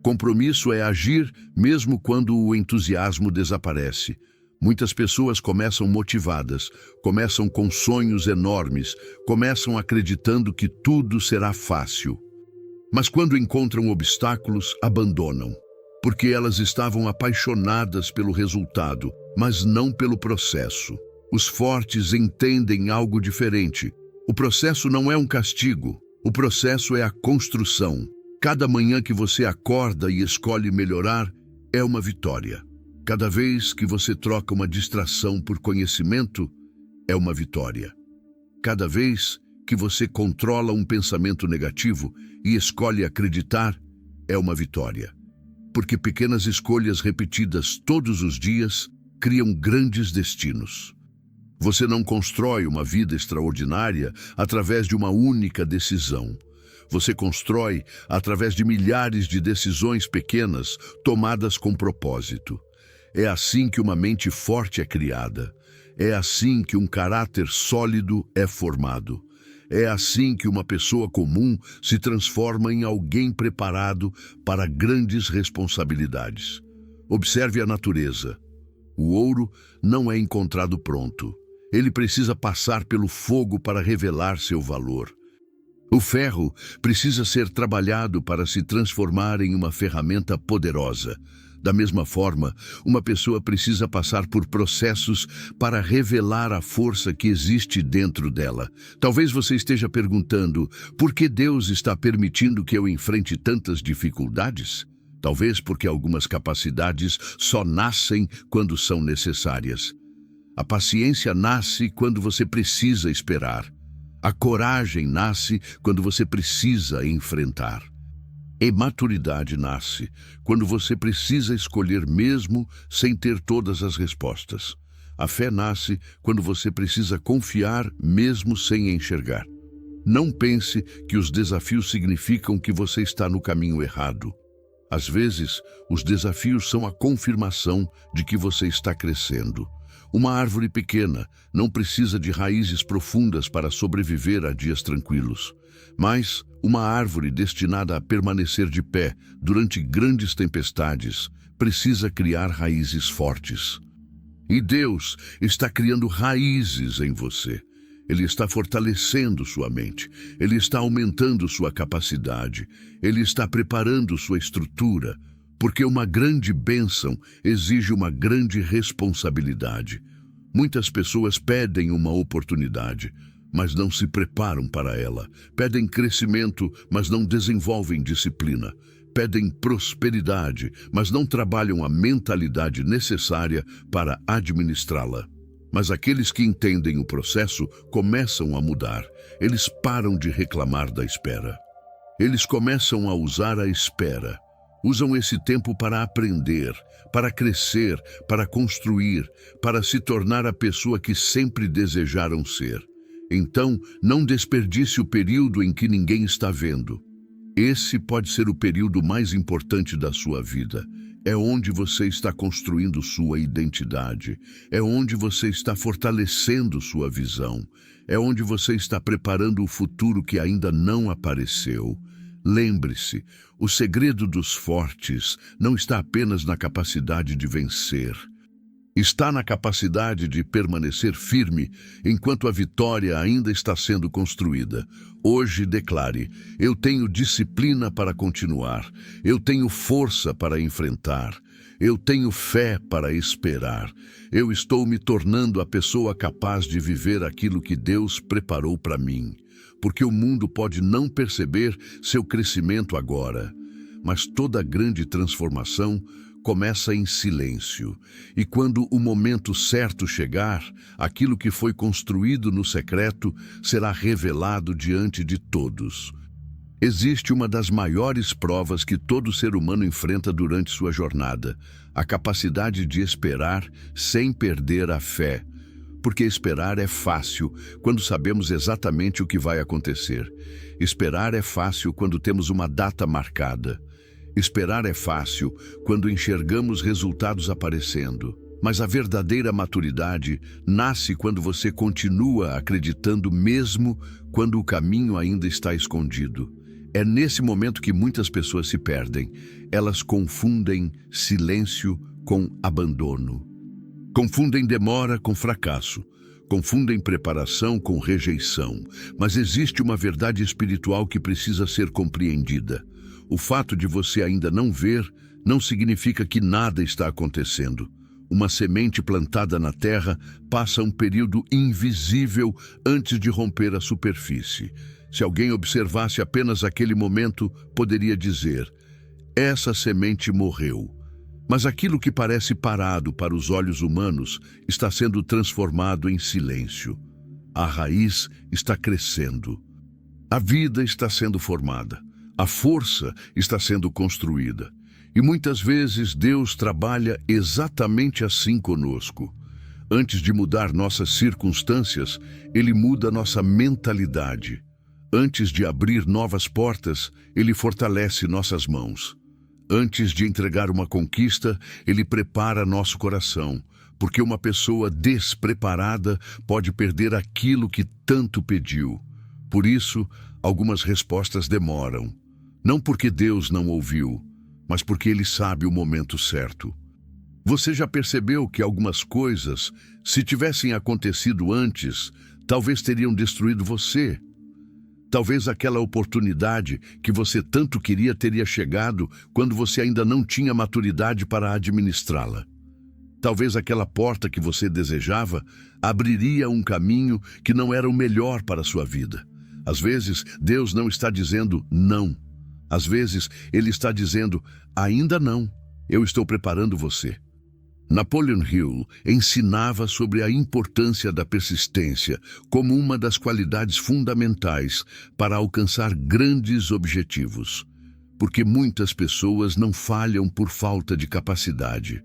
Compromisso é agir mesmo quando o entusiasmo desaparece. Muitas pessoas começam motivadas, começam com sonhos enormes, começam acreditando que tudo será fácil. Mas quando encontram obstáculos, abandonam. porque elas estavam apaixonadas pelo resultado, mas não pelo processo. Os fortes entendem algo diferente. O processo não é um castigo, o processo é a construção. Cada manhã que você acorda e escolhe melhorar é uma vitória. Cada vez que você troca uma distração por conhecimento, é uma vitória. Cada vez que você controla um pensamento negativo e escolhe acreditar, é uma vitória. Porque pequenas escolhas repetidas todos os dias criam grandes destinos. Você não constrói uma vida extraordinária através de uma única decisão. Você constrói através de milhares de decisões pequenas tomadas com propósito. É assim que uma mente forte é criada. É assim que um caráter sólido é formado. É assim que uma pessoa comum se transforma em alguém preparado para grandes responsabilidades. Observe a natureza. O ouro não é encontrado pronto. Ele precisa passar pelo fogo para revelar seu valor. O ferro precisa ser trabalhado para se transformar em uma ferramenta poderosa. Da mesma forma, uma pessoa precisa passar por processos para revelar a força que existe dentro dela. Talvez você esteja perguntando, por que Deus está permitindo que eu enfrente tantas dificuldades? Talvez porque algumas capacidades só nascem quando são necessárias. A paciência nasce quando você precisa esperar. A coragem nasce quando você precisa enfrentar. E maturidade nasce quando você precisa escolher mesmo sem ter todas as respostas. A fé nasce quando você precisa confiar mesmo sem enxergar. Não pense que os desafios significam que você está no caminho errado. Às vezes, os desafios são a confirmação de que você está crescendo. Uma árvore pequena não precisa de raízes profundas para sobreviver a dias tranquilos. Mas uma árvore destinada a permanecer de pé durante grandes tempestades precisa criar raízes fortes. E Deus está criando raízes em você. Ele está fortalecendo sua mente. Ele está aumentando sua capacidade. Ele está preparando sua estrutura. Porque uma grande bênção exige uma grande responsabilidade. Muitas pessoas pedem uma oportunidade, mas não se preparam para ela. Pedem crescimento, mas não desenvolvem disciplina. Pedem prosperidade, mas não trabalham a mentalidade necessária para administrá-la. Mas aqueles que entendem o processo começam a mudar. Eles param de reclamar da espera. Eles começam a usar a espera. Usam esse tempo para aprender, para crescer, para construir, para se tornar a pessoa que sempre desejaram ser. Então, não desperdice o período em que ninguém está vendo. Esse pode ser o período mais importante da sua vida. É onde você está construindo sua identidade. É onde você está fortalecendo sua visão. É onde você está preparando o futuro que ainda não apareceu. Lembre-se, o segredo dos fortes não está apenas na capacidade de vencer. Está na capacidade de permanecer firme enquanto a vitória ainda está sendo construída. Hoje declare, eu tenho disciplina para continuar, eu tenho força para enfrentar, eu tenho fé para esperar, eu estou me tornando a pessoa capaz de viver aquilo que Deus preparou para mim. Porque o mundo pode não perceber seu crescimento agora, mas toda grande transformação começa em silêncio. E quando o momento certo chegar, aquilo que foi construído no secreto será revelado diante de todos. Existe uma das maiores provas que todo ser humano enfrenta durante sua jornada, a capacidade de esperar sem perder a fé. Porque esperar é fácil quando sabemos exatamente o que vai acontecer. Esperar é fácil quando temos uma data marcada. Esperar é fácil quando enxergamos resultados aparecendo. Mas a verdadeira maturidade nasce quando você continua acreditando mesmo quando o caminho ainda está escondido. É nesse momento que muitas pessoas se perdem. Elas confundem silêncio com abandono. Confundem demora com fracasso. Confundem preparação com rejeição. Mas existe uma verdade espiritual que precisa ser compreendida. O fato de você ainda não ver não significa que nada está acontecendo. Uma semente plantada na terra passa um período invisível antes de romper a superfície. Se alguém observasse apenas aquele momento, poderia dizer: essa semente morreu. Mas aquilo que parece parado para os olhos humanos está sendo transformado em silêncio. A raiz está crescendo. A vida está sendo formada. A força está sendo construída. E muitas vezes Deus trabalha exatamente assim conosco. Antes de mudar nossas circunstâncias, Ele muda nossa mentalidade. Antes de abrir novas portas, Ele fortalece nossas mãos. Antes de entregar uma conquista, Ele prepara nosso coração, porque uma pessoa despreparada pode perder aquilo que tanto pediu. Por isso, algumas respostas demoram. Não porque Deus não ouviu, mas porque Ele sabe o momento certo. Você já percebeu que algumas coisas, se tivessem acontecido antes, talvez teriam destruído você? Talvez aquela oportunidade que você tanto queria teria chegado quando você ainda não tinha maturidade para administrá-la. Talvez aquela porta que você desejava abriria um caminho que não era o melhor para a sua vida. Às vezes, Deus não está dizendo não. Às vezes, Ele está dizendo: ainda não, eu estou preparando você. Napoleon Hill ensinava sobre a importância da persistência como uma das qualidades fundamentais para alcançar grandes objetivos. Porque muitas pessoas não falham por falta de capacidade.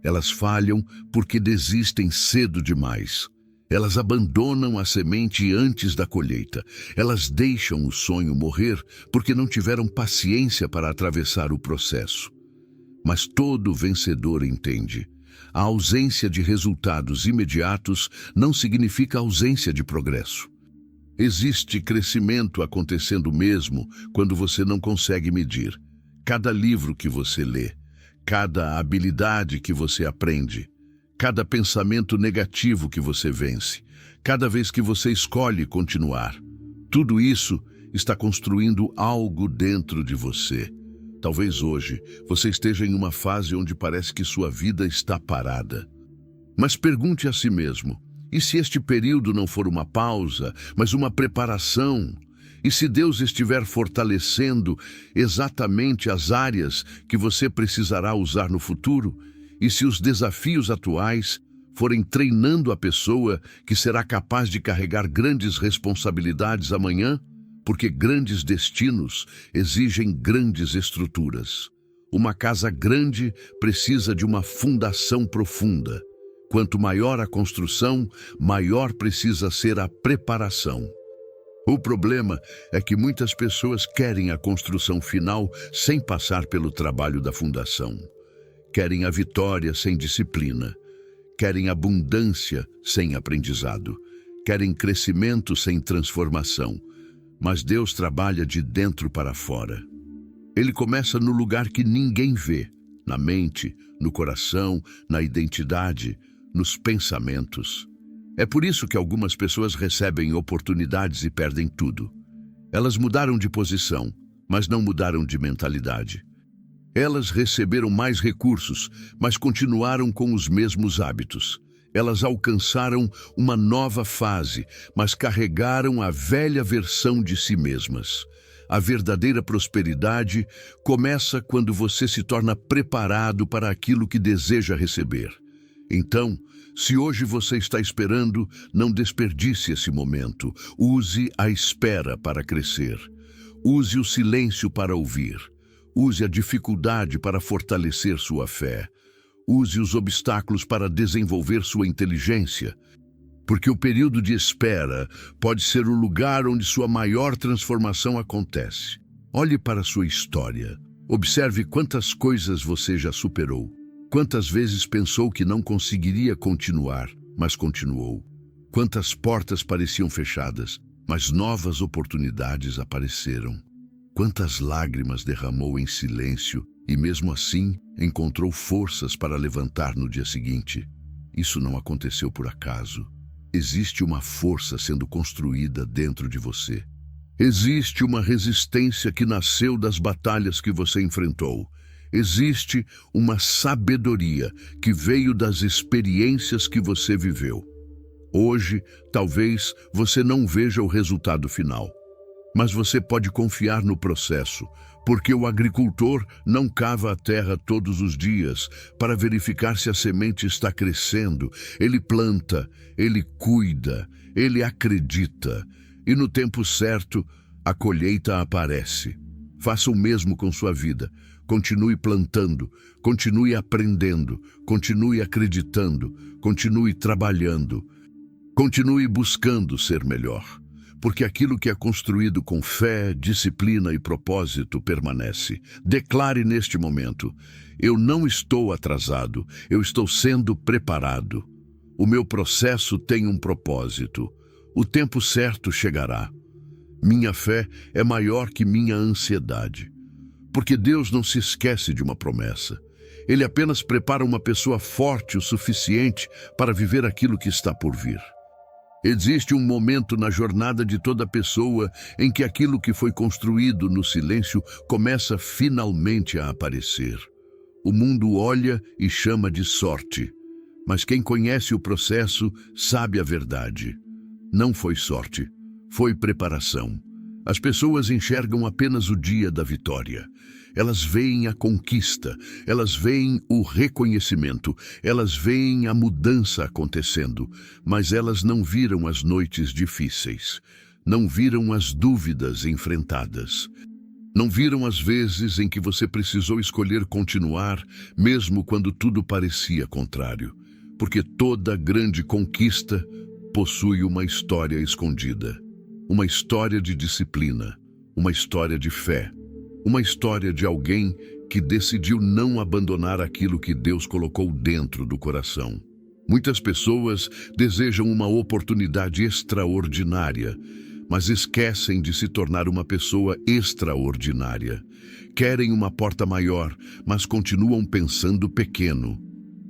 Elas falham porque desistem cedo demais. Elas abandonam a semente antes da colheita. Elas deixam o sonho morrer porque não tiveram paciência para atravessar o processo. Mas todo vencedor entende: a ausência de resultados imediatos não significa ausência de progresso. Existe crescimento acontecendo mesmo quando você não consegue medir. Cada livro que você lê, cada habilidade que você aprende, cada pensamento negativo que você vence, cada vez que você escolhe continuar, tudo isso está construindo algo dentro de você. Talvez hoje você esteja em uma fase onde parece que sua vida está parada. Mas pergunte a si mesmo: e se este período não for uma pausa, mas uma preparação? E se Deus estiver fortalecendo exatamente as áreas que você precisará usar no futuro? E se os desafios atuais forem treinando a pessoa que será capaz de carregar grandes responsabilidades amanhã? Porque grandes destinos exigem grandes estruturas. Uma casa grande precisa de uma fundação profunda. Quanto maior a construção, maior precisa ser a preparação. O problema é que muitas pessoas querem a construção final sem passar pelo trabalho da fundação. Querem a vitória sem disciplina. Querem abundância sem aprendizado. Querem crescimento sem transformação. Mas Deus trabalha de dentro para fora. Ele começa no lugar que ninguém vê, na mente, no coração, na identidade, nos pensamentos. É por isso que algumas pessoas recebem oportunidades e perdem tudo. Elas mudaram de posição, mas não mudaram de mentalidade. Elas receberam mais recursos, mas continuaram com os mesmos hábitos. Elas alcançaram uma nova fase, mas carregaram a velha versão de si mesmas. A verdadeira prosperidade começa quando você se torna preparado para aquilo que deseja receber. Então, se hoje você está esperando, não desperdice esse momento. Use a espera para crescer. Use o silêncio para ouvir. Use a dificuldade para fortalecer sua fé. Use os obstáculos para desenvolver sua inteligência. Porque o período de espera pode ser o lugar onde sua maior transformação acontece. Olhe para sua história. Observe quantas coisas você já superou. Quantas vezes pensou que não conseguiria continuar, mas continuou. Quantas portas pareciam fechadas, mas novas oportunidades apareceram. Quantas lágrimas derramou em silêncio e, mesmo assim, encontrou forças para levantar no dia seguinte. Isso não aconteceu por acaso. Existe uma força sendo construída dentro de você. Existe uma resistência que nasceu das batalhas que você enfrentou. Existe uma sabedoria que veio das experiências que você viveu. Hoje, talvez você não veja o resultado final, mas você pode confiar no processo, porque o agricultor não cava a terra todos os dias para verificar se a semente está crescendo. Ele planta, ele cuida, ele acredita, e no tempo certo, a colheita aparece. Faça o mesmo com sua vida. Continue plantando, continue aprendendo, continue acreditando, continue trabalhando, continue buscando ser melhor, porque aquilo que é construído com fé, disciplina e propósito permanece. Declare neste momento: eu não estou atrasado, eu estou sendo preparado. O meu processo tem um propósito. O tempo certo chegará. Minha fé é maior que minha ansiedade. Porque Deus não se esquece de uma promessa. Ele apenas prepara uma pessoa forte o suficiente para viver aquilo que está por vir. Existe um momento na jornada de toda pessoa em que aquilo que foi construído no silêncio começa finalmente a aparecer. O mundo olha e chama de sorte, mas quem conhece o processo sabe a verdade. Não foi sorte, foi preparação. As pessoas enxergam apenas o dia da vitória. Elas veem a conquista, elas veem o reconhecimento, elas veem a mudança acontecendo, mas elas não viram as noites difíceis, não viram as dúvidas enfrentadas, não viram as vezes em que você precisou escolher continuar, mesmo quando tudo parecia contrário, porque toda grande conquista possui uma história escondida. Uma história de disciplina, uma história de fé, uma história de alguém que decidiu não abandonar aquilo que Deus colocou dentro do coração. Muitas pessoas desejam uma oportunidade extraordinária, mas esquecem de se tornar uma pessoa extraordinária. Querem uma porta maior, mas continuam pensando pequeno.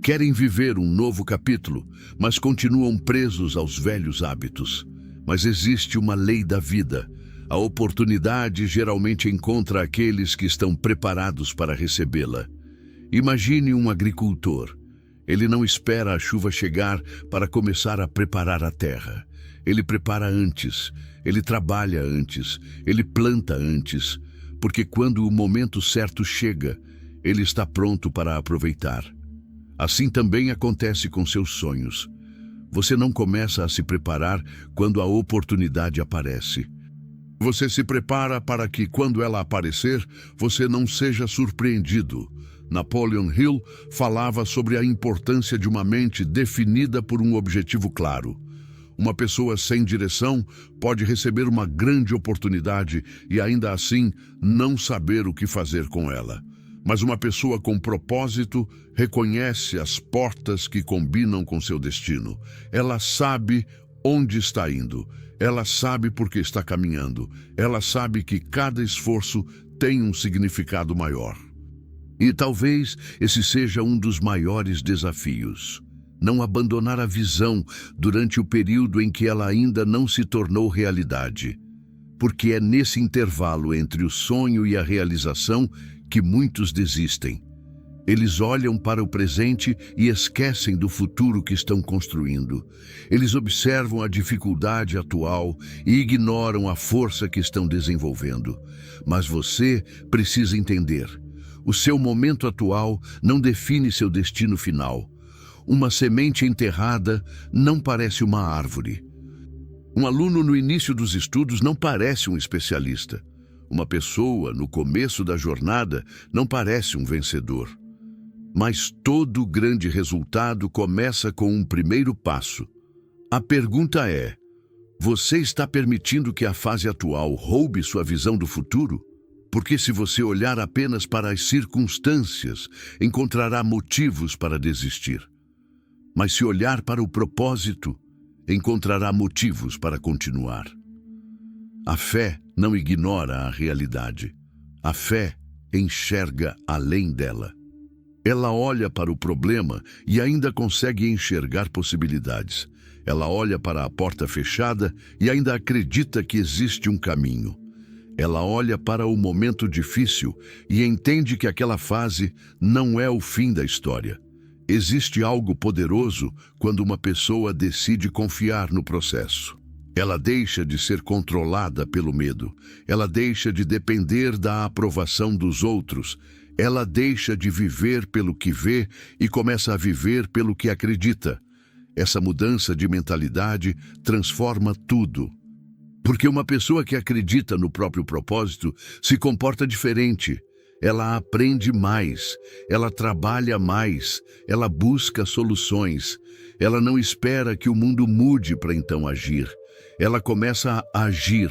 Querem viver um novo capítulo, mas continuam presos aos velhos hábitos. Mas existe uma lei da vida. A oportunidade geralmente encontra aqueles que estão preparados para recebê-la. Imagine um agricultor. Ele não espera a chuva chegar para começar a preparar a terra. Ele prepara antes, ele trabalha antes, ele planta antes, porque quando o momento certo chega, ele está pronto para aproveitar. Assim também acontece com seus sonhos. Você não começa a se preparar quando a oportunidade aparece. Você se prepara para que, quando ela aparecer, você não seja surpreendido. Napoleon Hill falava sobre a importância de uma mente definida por um objetivo claro. Uma pessoa sem direção pode receber uma grande oportunidade e ainda assim não saber o que fazer com ela. Mas uma pessoa com propósito reconhece as portas que combinam com seu destino. Ela sabe onde está indo. Ela sabe por que está caminhando. Ela sabe que cada esforço tem um significado maior. E talvez esse seja um dos maiores desafios. Não abandonar a visão durante o período em que ela ainda não se tornou realidade. Porque é nesse intervalo entre o sonho e a realização que muitos desistem. Eles olham para o presente e esquecem do futuro que estão construindo. Eles observam a dificuldade atual e ignoram a força que estão desenvolvendo. Mas você precisa entender: o seu momento atual não define seu destino final. Uma semente enterrada não parece uma árvore. Um aluno no início dos estudos não parece um especialista. Uma pessoa, no começo da jornada, não parece um vencedor. Mas todo grande resultado começa com um primeiro passo. A pergunta é: você está permitindo que a fase atual roube sua visão do futuro? Porque se você olhar apenas para as circunstâncias, encontrará motivos para desistir. Mas se olhar para o propósito, encontrará motivos para continuar. A fé não ignora a realidade. A fé enxerga além dela. Ela olha para o problema e ainda consegue enxergar possibilidades. Ela olha para a porta fechada e ainda acredita que existe um caminho. Ela olha para o momento difícil e entende que aquela fase não é o fim da história. Existe algo poderoso quando uma pessoa decide confiar no processo. Ela deixa de ser controlada pelo medo. Ela deixa de depender da aprovação dos outros. Ela deixa de viver pelo que vê e começa a viver pelo que acredita. Essa mudança de mentalidade transforma tudo. Porque uma pessoa que acredita no próprio propósito se comporta diferente. Ela aprende mais, ela trabalha mais, ela busca soluções. Ela não espera que o mundo mude para então agir. Ela começa a agir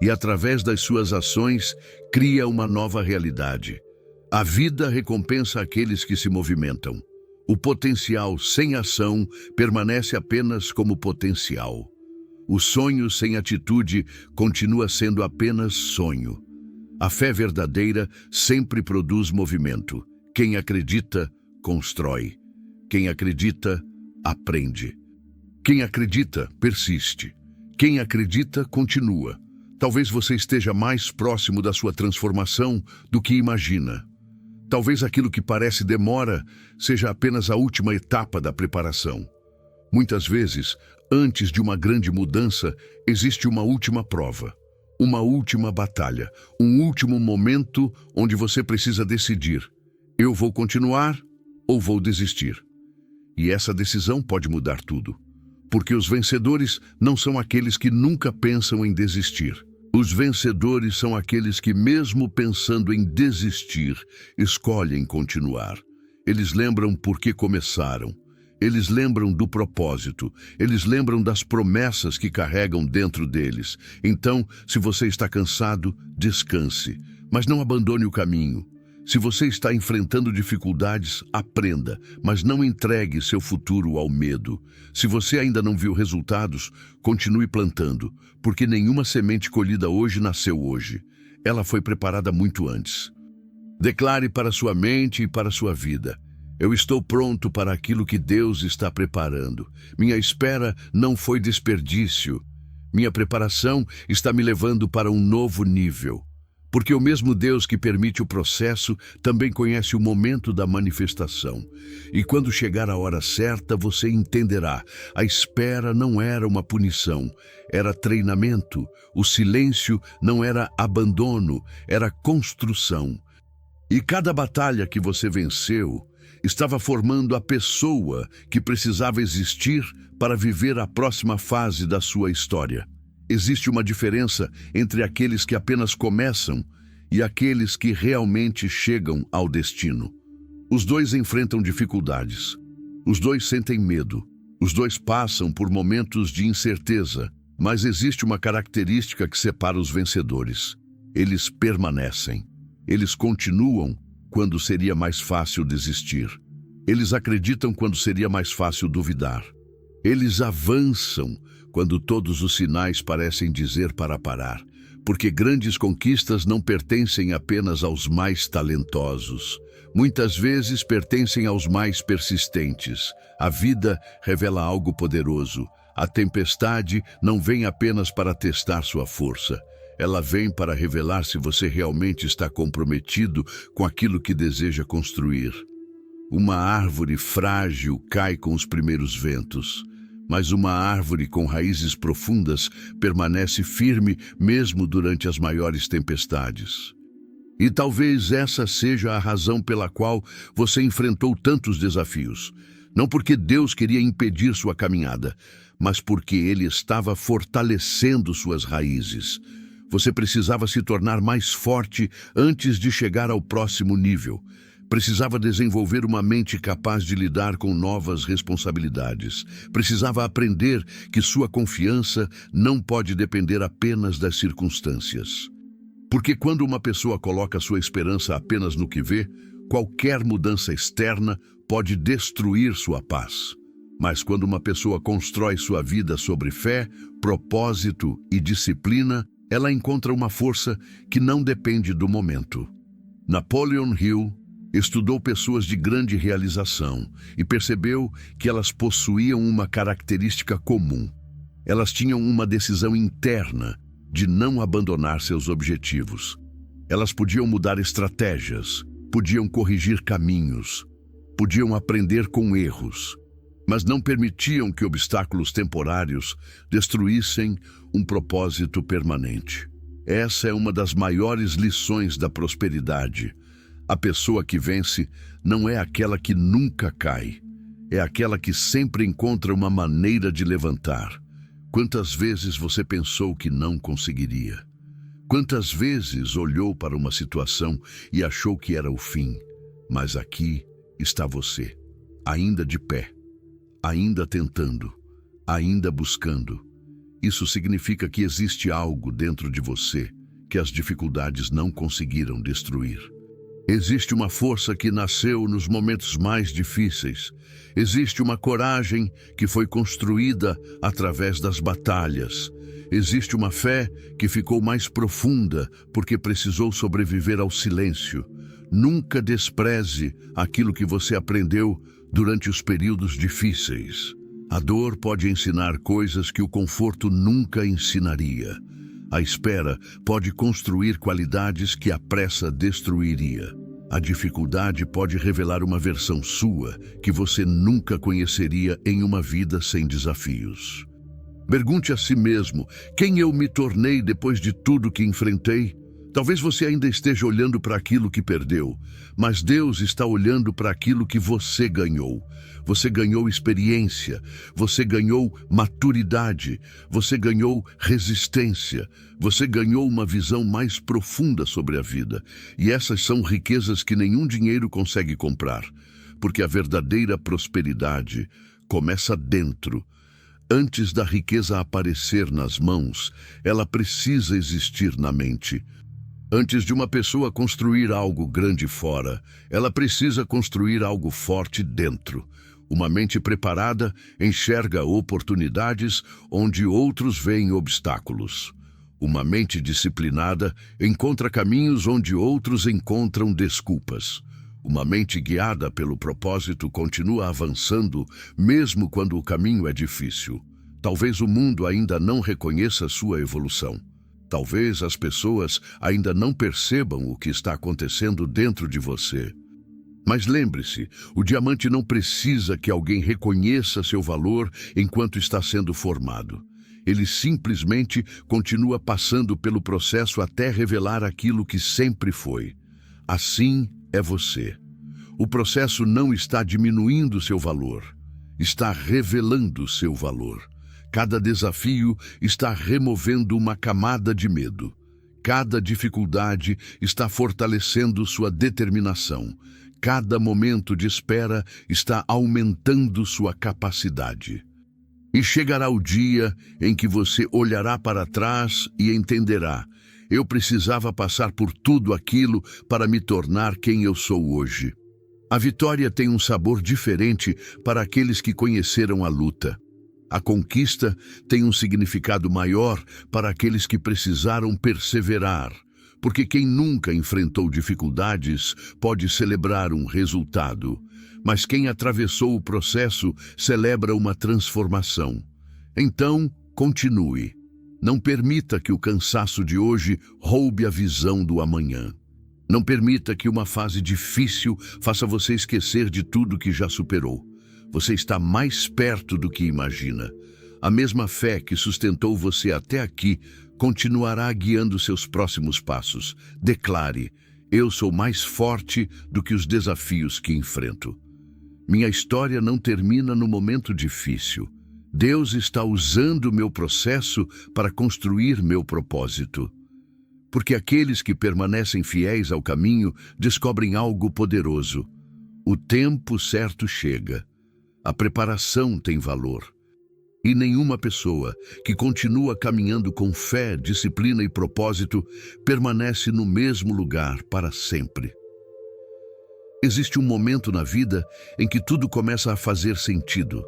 e, através das suas ações, cria uma nova realidade. A vida recompensa aqueles que se movimentam. O potencial sem ação permanece apenas como potencial. O sonho sem atitude continua sendo apenas sonho. A fé verdadeira sempre produz movimento. Quem acredita, constrói. Quem acredita, aprende. Quem acredita, persiste. Quem acredita, continua. Talvez você esteja mais próximo da sua transformação do que imagina. Talvez aquilo que parece demora seja apenas a última etapa da preparação. Muitas vezes, antes de uma grande mudança, existe uma última prova, uma última batalha, um último momento onde você precisa decidir: eu vou continuar ou vou desistir? E essa decisão pode mudar tudo. Porque os vencedores não são aqueles que nunca pensam em desistir. Os vencedores são aqueles que, mesmo pensando em desistir, escolhem continuar. Eles lembram por que começaram. Eles lembram do propósito. Eles lembram das promessas que carregam dentro deles. Então, se você está cansado, descanse, mas não abandone o caminho. Se você está enfrentando dificuldades, aprenda, mas não entregue seu futuro ao medo. Se você ainda não viu resultados, continue plantando, porque nenhuma semente colhida hoje nasceu hoje. Ela foi preparada muito antes. Declare para sua mente e para sua vida: eu estou pronto para aquilo que Deus está preparando. Minha espera não foi desperdício. Minha preparação está me levando para um novo nível. Porque o mesmo Deus que permite o processo também conhece o momento da manifestação. E quando chegar a hora certa, você entenderá. A espera não era uma punição, era treinamento. O silêncio não era abandono, era construção. E cada batalha que você venceu estava formando a pessoa que precisava existir para viver a próxima fase da sua história. Existe uma diferença entre aqueles que apenas começam e aqueles que realmente chegam ao destino. Os dois enfrentam dificuldades. Os dois sentem medo. Os dois passam por momentos de incerteza, mas existe uma característica que separa os vencedores. Eles permanecem. Eles continuam quando seria mais fácil desistir. Eles acreditam quando seria mais fácil duvidar. Eles avançam quando todos os sinais parecem dizer para parar, porque grandes conquistas não pertencem apenas aos mais talentosos. Muitas vezes pertencem aos mais persistentes. A vida revela algo poderoso. A tempestade não vem apenas para testar sua força. Ela vem para revelar se você realmente está comprometido com aquilo que deseja construir. Uma árvore frágil cai com os primeiros ventos. Mas uma árvore com raízes profundas permanece firme mesmo durante as maiores tempestades. E talvez essa seja a razão pela qual você enfrentou tantos desafios. Não porque Deus queria impedir sua caminhada, mas porque Ele estava fortalecendo suas raízes. Você precisava se tornar mais forte antes de chegar ao próximo nível. Precisava desenvolver uma mente capaz de lidar com novas responsabilidades. Precisava aprender que sua confiança não pode depender apenas das circunstâncias. Porque quando uma pessoa coloca sua esperança apenas no que vê, qualquer mudança externa pode destruir sua paz. Mas quando uma pessoa constrói sua vida sobre fé, propósito e disciplina, ela encontra uma força que não depende do momento. Napoleon Hill estudou pessoas de grande realização e percebeu que elas possuíam uma característica comum. Elas tinham uma decisão interna de não abandonar seus objetivos. Elas podiam mudar estratégias, podiam corrigir caminhos, podiam aprender com erros, mas não permitiam que obstáculos temporários destruíssem um propósito permanente. Essa é uma das maiores lições da prosperidade. A pessoa que vence não é aquela que nunca cai, é aquela que sempre encontra uma maneira de levantar. Quantas vezes você pensou que não conseguiria? Quantas vezes olhou para uma situação e achou que era o fim? Mas aqui está você, ainda de pé, ainda tentando, ainda buscando. Isso significa que existe algo dentro de você que as dificuldades não conseguiram destruir. Existe uma força que nasceu nos momentos mais difíceis. Existe uma coragem que foi construída através das batalhas. Existe uma fé que ficou mais profunda porque precisou sobreviver ao silêncio. Nunca despreze aquilo que você aprendeu durante os períodos difíceis. A dor pode ensinar coisas que o conforto nunca ensinaria. A espera pode construir qualidades que a pressa destruiria. A dificuldade pode revelar uma versão sua que você nunca conheceria em uma vida sem desafios. Pergunte a si mesmo: quem eu me tornei depois de tudo que enfrentei? Talvez você ainda esteja olhando para aquilo que perdeu, mas Deus está olhando para aquilo que você ganhou. Você ganhou experiência, você ganhou maturidade, você ganhou resistência, você ganhou uma visão mais profunda sobre a vida. E essas são riquezas que nenhum dinheiro consegue comprar, porque a verdadeira prosperidade começa dentro. Antes da riqueza aparecer nas mãos, ela precisa existir na mente. Antes de uma pessoa construir algo grande fora, ela precisa construir algo forte dentro. Uma mente preparada enxerga oportunidades onde outros veem obstáculos. Uma mente disciplinada encontra caminhos onde outros encontram desculpas. Uma mente guiada pelo propósito continua avançando, mesmo quando o caminho é difícil. Talvez o mundo ainda não reconheça sua evolução. Talvez as pessoas ainda não percebam o que está acontecendo dentro de você. Mas lembre-se, o diamante não precisa que alguém reconheça seu valor enquanto está sendo formado. Ele simplesmente continua passando pelo processo até revelar aquilo que sempre foi. Assim é você. O processo não está diminuindo seu valor, está revelando seu valor. Cada desafio está removendo uma camada de medo. Cada dificuldade está fortalecendo sua determinação. Cada momento de espera está aumentando sua capacidade. E chegará o dia em que você olhará para trás e entenderá: eu precisava passar por tudo aquilo para me tornar quem eu sou hoje. A vitória tem um sabor diferente para aqueles que conheceram a luta. A conquista tem um significado maior para aqueles que precisaram perseverar, porque quem nunca enfrentou dificuldades pode celebrar um resultado, mas quem atravessou o processo celebra uma transformação. Então, continue. Não permita que o cansaço de hoje roube a visão do amanhã. Não permita que uma fase difícil faça você esquecer de tudo que já superou. Você está mais perto do que imagina. A mesma fé que sustentou você até aqui continuará guiando seus próximos passos. Declare: eu sou mais forte do que os desafios que enfrento. Minha história não termina no momento difícil. Deus está usando meu processo para construir meu propósito. Porque aqueles que permanecem fiéis ao caminho descobrem algo poderoso. O tempo certo chega. A preparação tem valor. E nenhuma pessoa que continua caminhando com fé, disciplina e propósito permanece no mesmo lugar para sempre. Existe um momento na vida em que tudo começa a fazer sentido.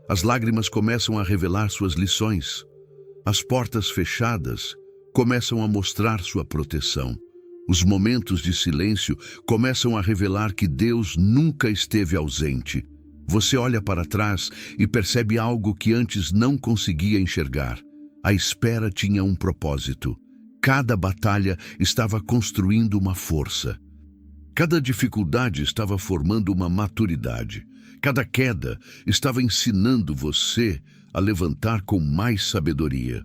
As lágrimas começam a revelar suas lições. As portas fechadas começam a mostrar sua proteção. Os momentos de silêncio começam a revelar que Deus nunca esteve ausente. Você olha para trás e percebe algo que antes não conseguia enxergar. A espera tinha um propósito. Cada batalha estava construindo uma força. Cada dificuldade estava formando uma maturidade. Cada queda estava ensinando você a levantar com mais sabedoria.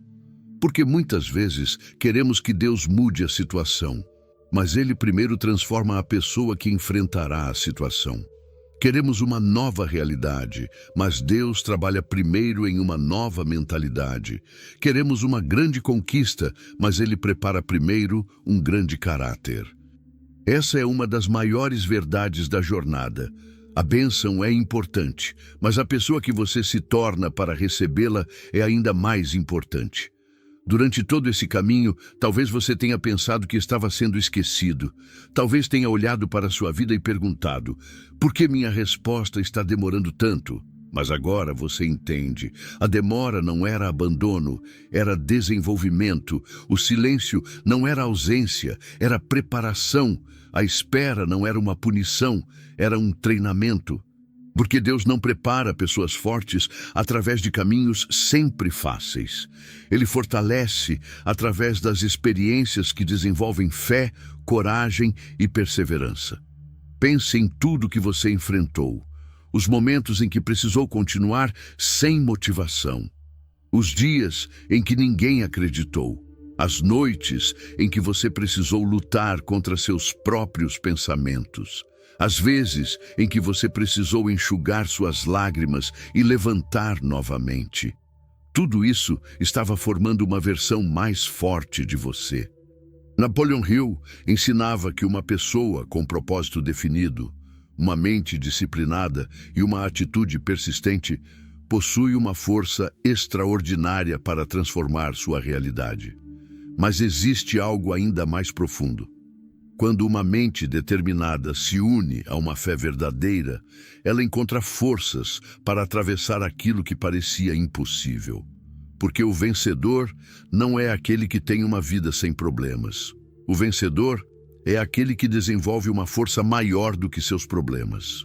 Porque muitas vezes queremos que Deus mude a situação, mas Ele primeiro transforma a pessoa que enfrentará a situação. Queremos uma nova realidade, mas Deus trabalha primeiro em uma nova mentalidade. Queremos uma grande conquista, mas Ele prepara primeiro um grande caráter. Essa é uma das maiores verdades da jornada. A bênção é importante, mas a pessoa que você se torna para recebê-la é ainda mais importante. Durante todo esse caminho, talvez você tenha pensado que estava sendo esquecido. Talvez tenha olhado para a sua vida e perguntado: por que minha resposta está demorando tanto? Mas agora você entende. A demora não era abandono, era desenvolvimento. O silêncio não era ausência, era preparação. A espera não era uma punição, era um treinamento. Porque Deus não prepara pessoas fortes através de caminhos sempre fáceis. Ele fortalece através das experiências que desenvolvem fé, coragem e perseverança. Pense em tudo que você enfrentou. Os momentos em que precisou continuar sem motivação. Os dias em que ninguém acreditou. As noites em que você precisou lutar contra seus próprios pensamentos. As vezes em que você precisou enxugar suas lágrimas e levantar novamente. Tudo isso estava formando uma versão mais forte de você. Napoleon Hill ensinava que uma pessoa com propósito definido, uma mente disciplinada e uma atitude persistente possui uma força extraordinária para transformar sua realidade. Mas existe algo ainda mais profundo. Quando uma mente determinada se une a uma fé verdadeira, ela encontra forças para atravessar aquilo que parecia impossível. Porque o vencedor não é aquele que tem uma vida sem problemas. O vencedor é aquele que desenvolve uma força maior do que seus problemas.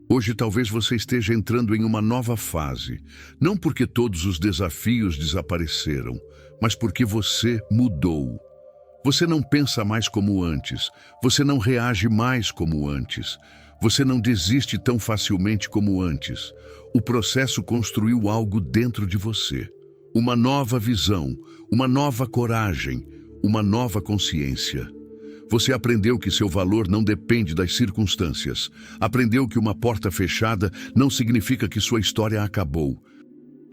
Hoje talvez você esteja entrando em uma nova fase, não porque todos os desafios desapareceram, mas porque você mudou. Você não pensa mais como antes, você não reage mais como antes, você não desiste tão facilmente como antes. O processo construiu algo dentro de você. Uma nova visão, uma nova coragem, uma nova consciência. Você aprendeu que seu valor não depende das circunstâncias. Aprendeu que uma porta fechada não significa que sua história acabou.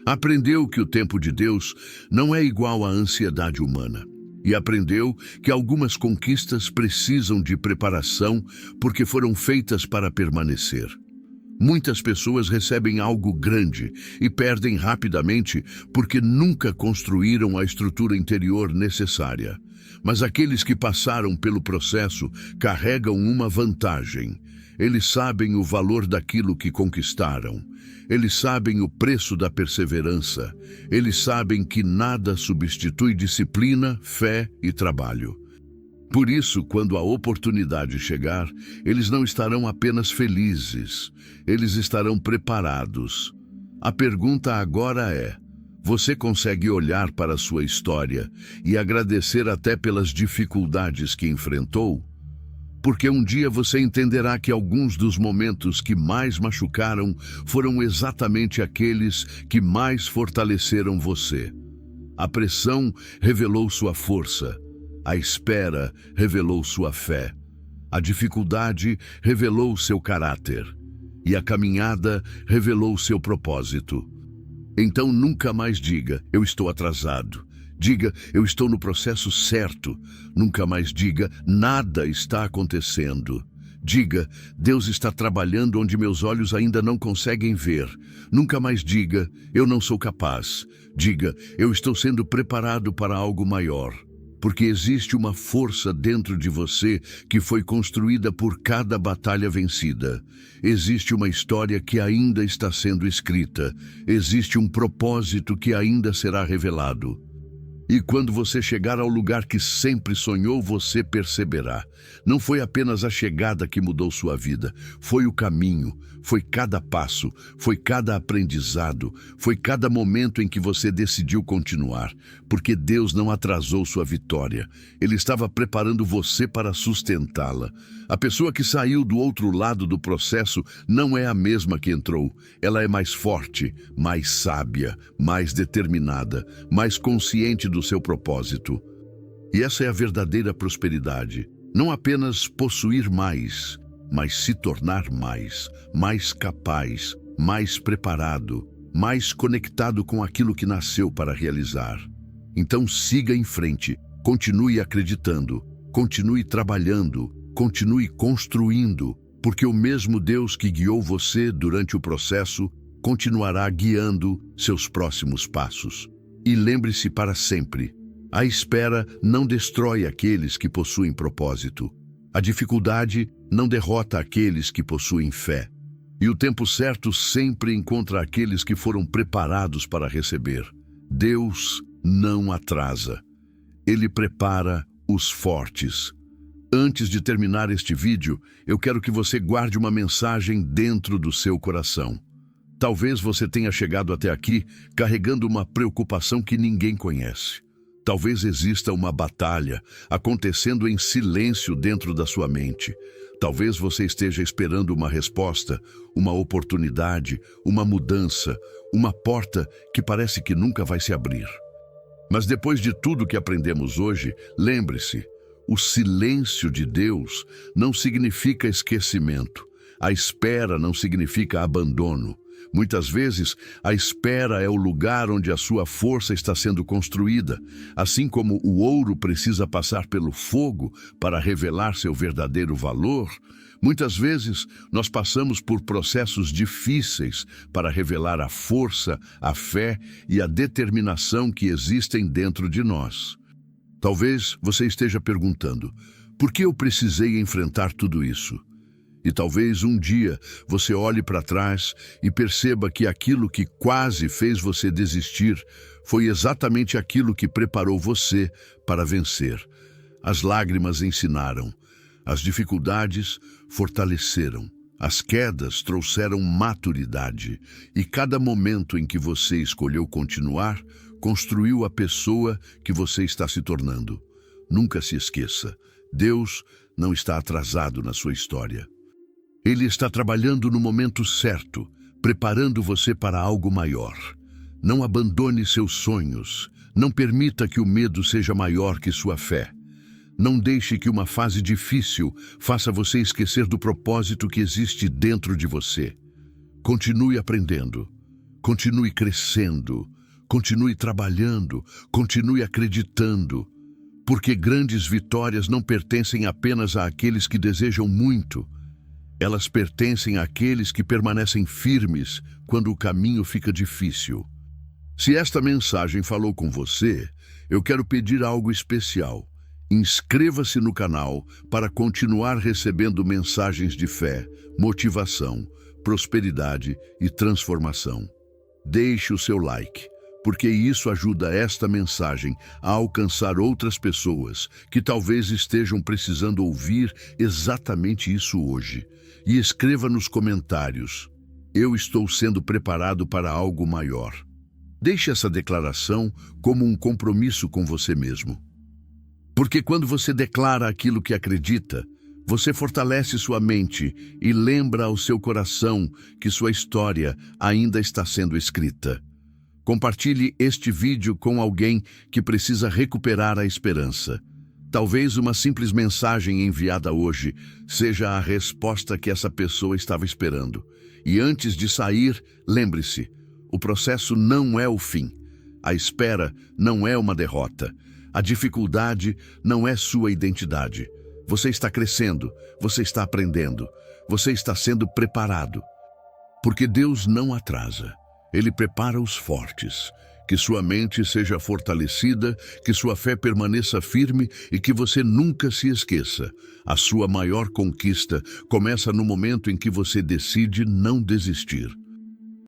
Aprendeu que o tempo de Deus não é igual à ansiedade humana. E aprendeu que algumas conquistas precisam de preparação porque foram feitas para permanecer. Muitas pessoas recebem algo grande e perdem rapidamente porque nunca construíram a estrutura interior necessária. Mas aqueles que passaram pelo processo carregam uma vantagem. Eles sabem o valor daquilo que conquistaram. Eles sabem o preço da perseverança. Eles sabem que nada substitui disciplina, fé e trabalho. Por isso, quando a oportunidade chegar, eles não estarão apenas felizes, eles estarão preparados. A pergunta agora é: você consegue olhar para a sua história e agradecer até pelas dificuldades que enfrentou? Porque um dia você entenderá que alguns dos momentos que mais machucaram foram exatamente aqueles que mais fortaleceram você. A pressão revelou sua força. A espera revelou sua fé. A dificuldade revelou seu caráter. E a caminhada revelou seu propósito. Então nunca mais diga: eu estou atrasado. Diga: eu estou no processo certo. Nunca mais diga: nada está acontecendo. Diga: Deus está trabalhando onde meus olhos ainda não conseguem ver. Nunca mais diga: eu não sou capaz. Diga: eu estou sendo preparado para algo maior. Porque existe uma força dentro de você que foi construída por cada batalha vencida. Existe uma história que ainda está sendo escrita. Existe um propósito que ainda será revelado. E quando você chegar ao lugar que sempre sonhou, você perceberá. Não foi apenas a chegada que mudou sua vida, foi o caminho, foi cada passo, foi cada aprendizado, foi cada momento em que você decidiu continuar, porque Deus não atrasou sua vitória. Ele estava preparando você para sustentá-la. A pessoa que saiu do outro lado do processo não é a mesma que entrou. Ela é mais forte, mais sábia, mais determinada, mais consciente do seu propósito. E essa é a verdadeira prosperidade. Não apenas possuir mais, mas se tornar mais capaz, mais preparado, mais conectado com aquilo que nasceu para realizar. Então siga em frente, continue acreditando, continue trabalhando, continue construindo, porque o mesmo Deus que guiou você durante o processo continuará guiando seus próximos passos. E lembre-se para sempre, a espera não destrói aqueles que possuem propósito. A dificuldade não derrota aqueles que possuem fé. E o tempo certo sempre encontra aqueles que foram preparados para receber. Deus não atrasa. Ele prepara os fortes. Antes de terminar este vídeo, eu quero que você guarde uma mensagem dentro do seu coração. Talvez você tenha chegado até aqui carregando uma preocupação que ninguém conhece. Talvez exista uma batalha acontecendo em silêncio dentro da sua mente. Talvez você esteja esperando uma resposta, uma oportunidade, uma mudança, uma porta que parece que nunca vai se abrir. Mas depois de tudo que aprendemos hoje, lembre-se, o silêncio de Deus não significa esquecimento. A espera não significa abandono. Muitas vezes, a espera é o lugar onde a sua força está sendo construída, assim como o ouro precisa passar pelo fogo para revelar seu verdadeiro valor. Muitas vezes, nós passamos por processos difíceis para revelar a força, a fé e a determinação que existem dentro de nós. Talvez você esteja perguntando, por que eu precisei enfrentar tudo isso? E talvez um dia você olhe para trás e perceba que aquilo que quase fez você desistir foi exatamente aquilo que preparou você para vencer. As lágrimas ensinaram, as dificuldades fortaleceram, as quedas trouxeram maturidade, e cada momento em que você escolheu continuar, construiu a pessoa que você está se tornando. Nunca se esqueça, Deus não está atrasado na sua história. Ele está trabalhando no momento certo, preparando você para algo maior. Não abandone seus sonhos. Não permita que o medo seja maior que sua fé. Não deixe que uma fase difícil faça você esquecer do propósito que existe dentro de você. Continue aprendendo. Continue crescendo. Continue trabalhando. Continue acreditando. Porque grandes vitórias não pertencem apenas àqueles que desejam muito. Elas pertencem àqueles que permanecem firmes quando o caminho fica difícil. Se esta mensagem falou com você, eu quero pedir algo especial. Inscreva-se no canal para continuar recebendo mensagens de fé, motivação, prosperidade e transformação. Deixe o seu like, porque isso ajuda esta mensagem a alcançar outras pessoas que talvez estejam precisando ouvir exatamente isso hoje. E escreva nos comentários, eu estou sendo preparado para algo maior. Deixe essa declaração como um compromisso com você mesmo. Porque quando você declara aquilo que acredita, você fortalece sua mente e lembra ao seu coração que sua história ainda está sendo escrita. Compartilhe este vídeo com alguém que precisa recuperar a esperança. Talvez uma simples mensagem enviada hoje seja a resposta que essa pessoa estava esperando. E antes de sair, lembre-se, o processo não é o fim. A espera não é uma derrota. A dificuldade não é sua identidade. Você está crescendo, você está aprendendo, você está sendo preparado. Porque Deus não atrasa. Ele prepara os fortes. Que sua mente seja fortalecida, que sua fé permaneça firme e que você nunca se esqueça. A sua maior conquista começa no momento em que você decide não desistir.